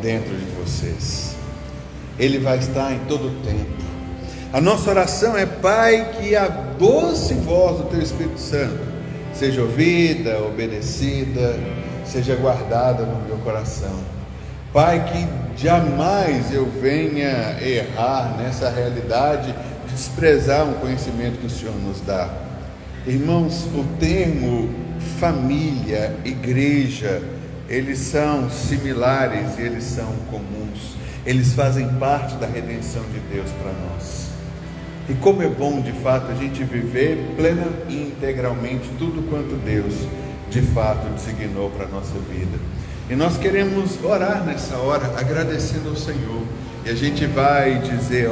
dentro de vocês. Ele vai estar em todo o tempo. A nossa oração é: Pai, que a doce voz do Teu Espírito Santo seja ouvida, obedecida, seja guardada no meu coração. Pai, que jamais eu venha errar nessa realidade de desprezar um conhecimento que o Senhor nos dá. Irmãos, o termo família, igreja, eles são similares e eles são comuns. Eles fazem parte da redenção de Deus para nós. E como é bom, de fato, a gente viver plena e integralmente tudo quanto Deus, de fato, designou para a nossa vida. E nós queremos orar nessa hora, agradecendo ao Senhor. E a gente vai dizer: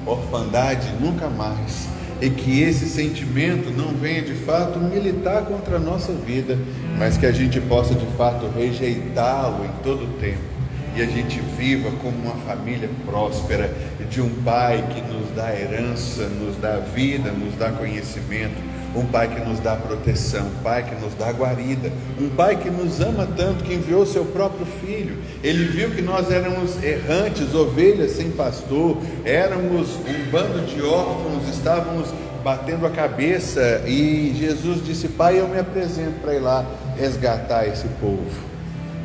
orfandade nunca mais. E que esse sentimento não venha de fato militar contra a nossa vida, mas que a gente possa de fato rejeitá-lo em todo o tempo. e a gente viva como uma família próspera, de um Pai que nos dá herança, nos dá vida, nos dá conhecimento, um Pai que nos dá proteção, um Pai que nos dá guarida, um Pai que nos ama tanto que enviou seu próprio Filho. Ele viu que nós éramos errantes, ovelhas sem pastor, éramos um bando de órfãos, estávamos batendo a cabeça, e Jesus disse: Pai, eu me apresento para ir lá resgatar esse povo.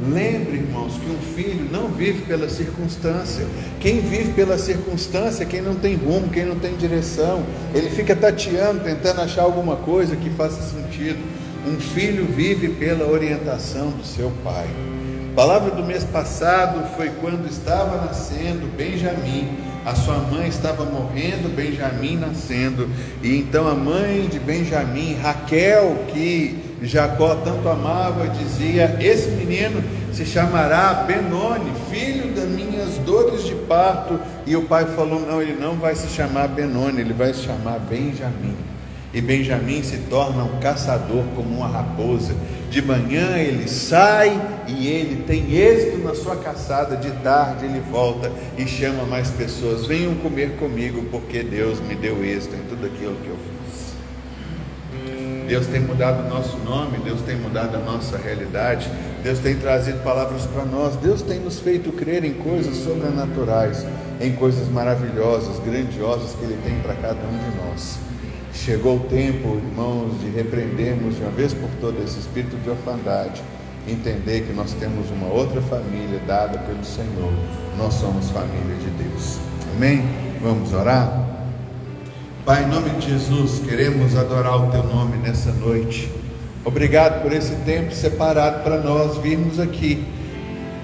Lembre, irmãos, que um filho não vive pela circunstância. Quem vive pela circunstância é quem não tem rumo, quem não tem direção. Ele fica tateando, tentando achar alguma coisa que faça sentido. Um filho vive pela orientação do seu pai. A palavra do mês passado foi quando estava nascendo Benjamim. A sua mãe estava morrendo, Benjamim nascendo. E então a mãe de Benjamim, Raquel, que Jacó tanto amava, dizia: esse menino se chamará Benoni, filho das minhas dores de parto. E o pai falou: não, ele não vai se chamar Benoni, ele vai se chamar Benjamim. E Benjamim se torna um caçador como uma raposa. De manhã ele sai e ele tem êxito na sua caçada. De tarde ele volta e chama mais pessoas: venham comer comigo, porque Deus me deu êxito em tudo aquilo que eu fiz. Deus tem mudado o nosso nome, Deus tem mudado a nossa realidade, Deus tem trazido palavras para nós, Deus tem nos feito crer em coisas sobrenaturais, em coisas maravilhosas, grandiosas que Ele tem para cada um de nós. Chegou o tempo, irmãos, de repreendermos de uma vez por todas esse espírito de orfandade, entender que nós temos uma outra família dada pelo Senhor, nós somos família de Deus. Amém? Vamos orar? Pai, em nome de Jesus, queremos adorar o Teu nome nessa noite. Obrigado por esse tempo separado para nós virmos aqui.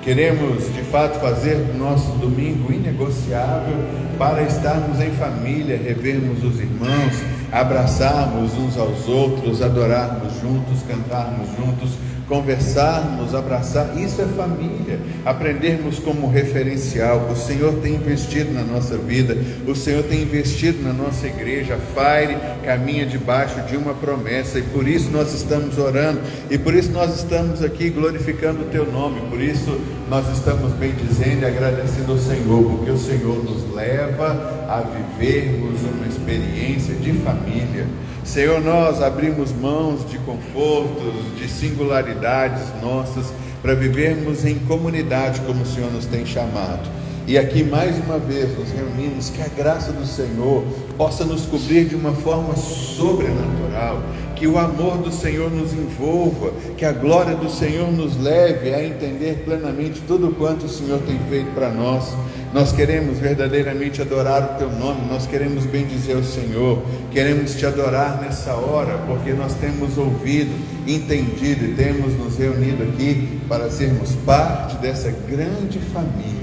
Queremos de fato fazer do nosso domingo inegociável para estarmos em família, revermos os irmãos, abraçarmos uns aos outros, adorarmos juntos, cantarmos juntos, conversarmos, abraçar. Isso é família, aprendermos como referencial. O Senhor tem investido na nossa vida, o Senhor tem investido na nossa igreja. A Fire caminha debaixo de uma promessa, e por isso nós estamos orando, e por isso nós estamos aqui glorificando o Teu nome. Por isso nós estamos bendizendo e agradecendo ao Senhor, porque o Senhor nos leva a vivermos uma experiência de família. Senhor, nós abrimos mãos de confortos, de singularidades nossas, para vivermos em comunidade como o Senhor nos tem chamado. E aqui mais uma vez nos reunimos, que a graça do Senhor possa nos cobrir de uma forma sobrenatural, que o amor do Senhor nos envolva, que a glória do Senhor nos leve a entender plenamente tudo quanto o Senhor tem feito para nós. Nós queremos verdadeiramente adorar o Teu nome, nós queremos bendizer o Senhor, queremos Te adorar nessa hora, porque nós temos ouvido, entendido e temos nos reunido aqui para sermos parte dessa grande família.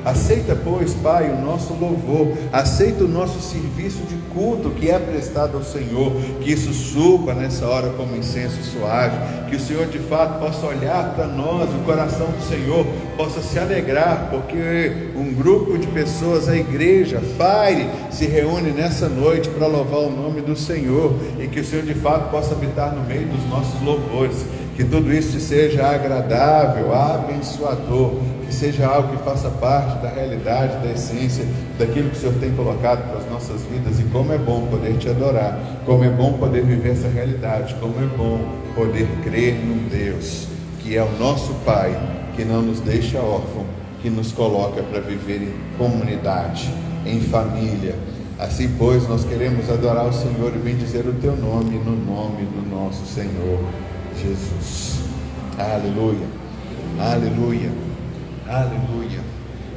Aceita, pois, Pai, o nosso louvor, aceita o nosso serviço de culto que é prestado ao Senhor, que isso suba nessa hora como incenso suave, que o Senhor de fato possa olhar para nós, o coração do Senhor possa se alegrar, porque um grupo de pessoas, a igreja, Fire, se reúne nessa noite para louvar o nome do Senhor, e que o Senhor de fato possa habitar no meio dos nossos louvores, que tudo isso te seja agradável, abençoador, que seja algo que faça parte da realidade, da essência, daquilo que o Senhor tem colocado para as nossas vidas. E como é bom poder Te adorar, como é bom poder viver essa realidade, como é bom poder crer num Deus que é o nosso Pai, que não nos deixa órfão, que nos coloca para viver em comunidade, em família. Assim, pois, nós queremos adorar o Senhor e bendizer o Teu nome, no nome do nosso Senhor Jesus. Aleluia, aleluia, aleluia.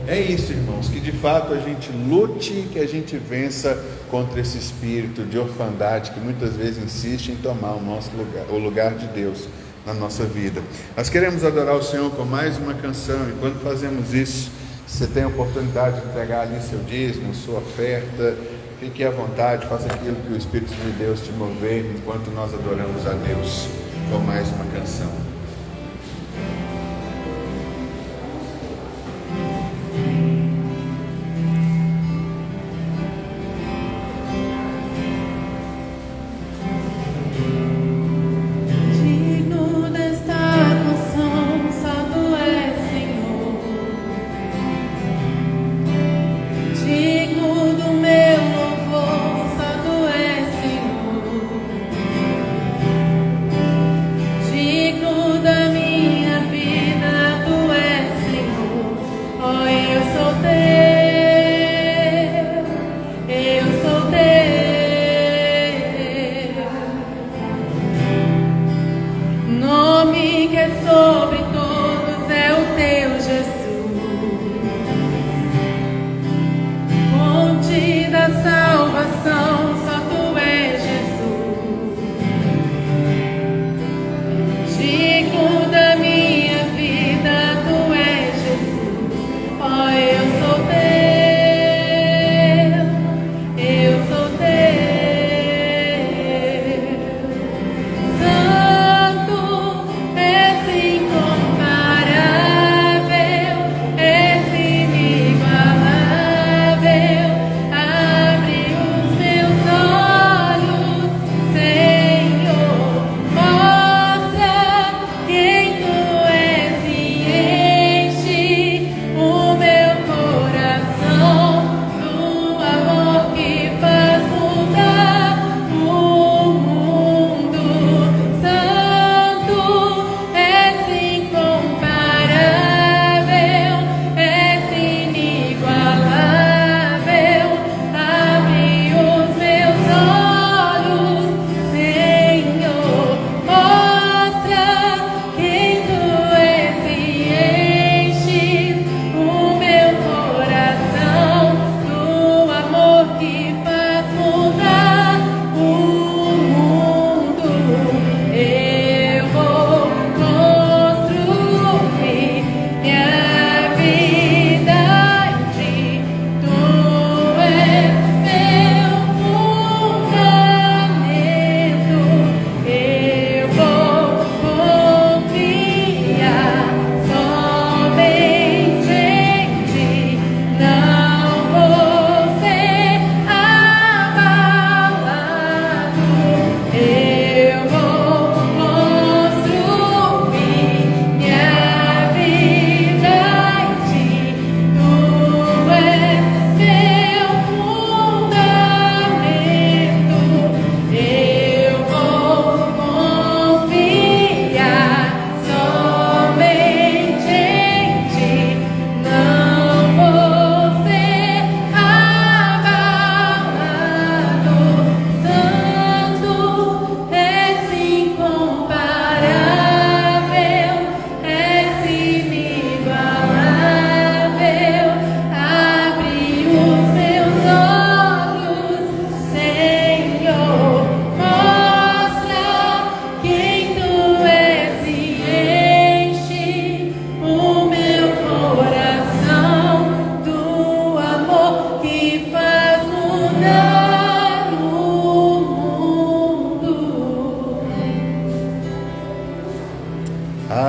É isso, irmãos, que de fato a gente lute, que a gente vença contra esse espírito de orfandade que muitas vezes insiste em tomar o nosso lugar, o lugar de Deus na nossa vida. Nós queremos adorar o Senhor com mais uma canção, e quando fazemos isso, você tem a oportunidade de entregar ali seu dízimo, sua oferta. Fique à vontade, faça aquilo que o Espírito de Deus te mover, enquanto nós adoramos a Deus com mais uma canção. Digno desta canção, só Tu és, Senhor.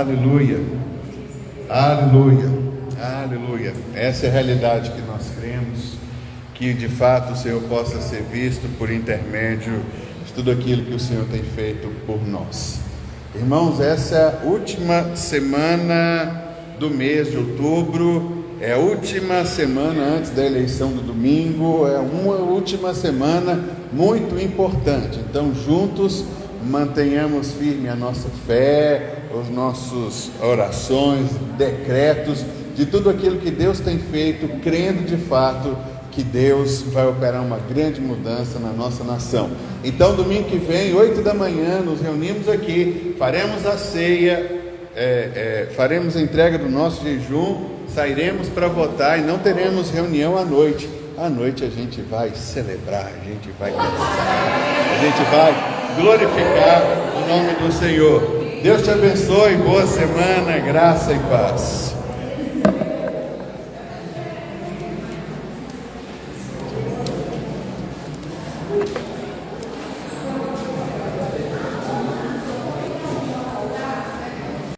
Aleluia. Aleluia. Aleluia. Essa é a realidade que nós cremos, que de fato o Senhor possa ser visto por intermédio de tudo aquilo que o Senhor tem feito por nós. Irmãos, essa é a última semana do mês de outubro, é a última semana antes da eleição do domingo, é uma última semana muito importante. Então, juntos, mantenhamos firme a nossa fé, os nossos orações, decretos, de tudo aquilo que Deus tem feito, crendo de fato que Deus vai operar uma grande mudança na nossa nação. Então, domingo que vem, 8 da manhã, nos reunimos aqui, faremos a ceia, faremos a entrega do nosso jejum, sairemos para votar e não teremos reunião à noite. À noite a gente vai celebrar, a gente vai dançar, a gente vai glorificar o nome do Senhor. Deus te abençoe, boa semana, graça e paz.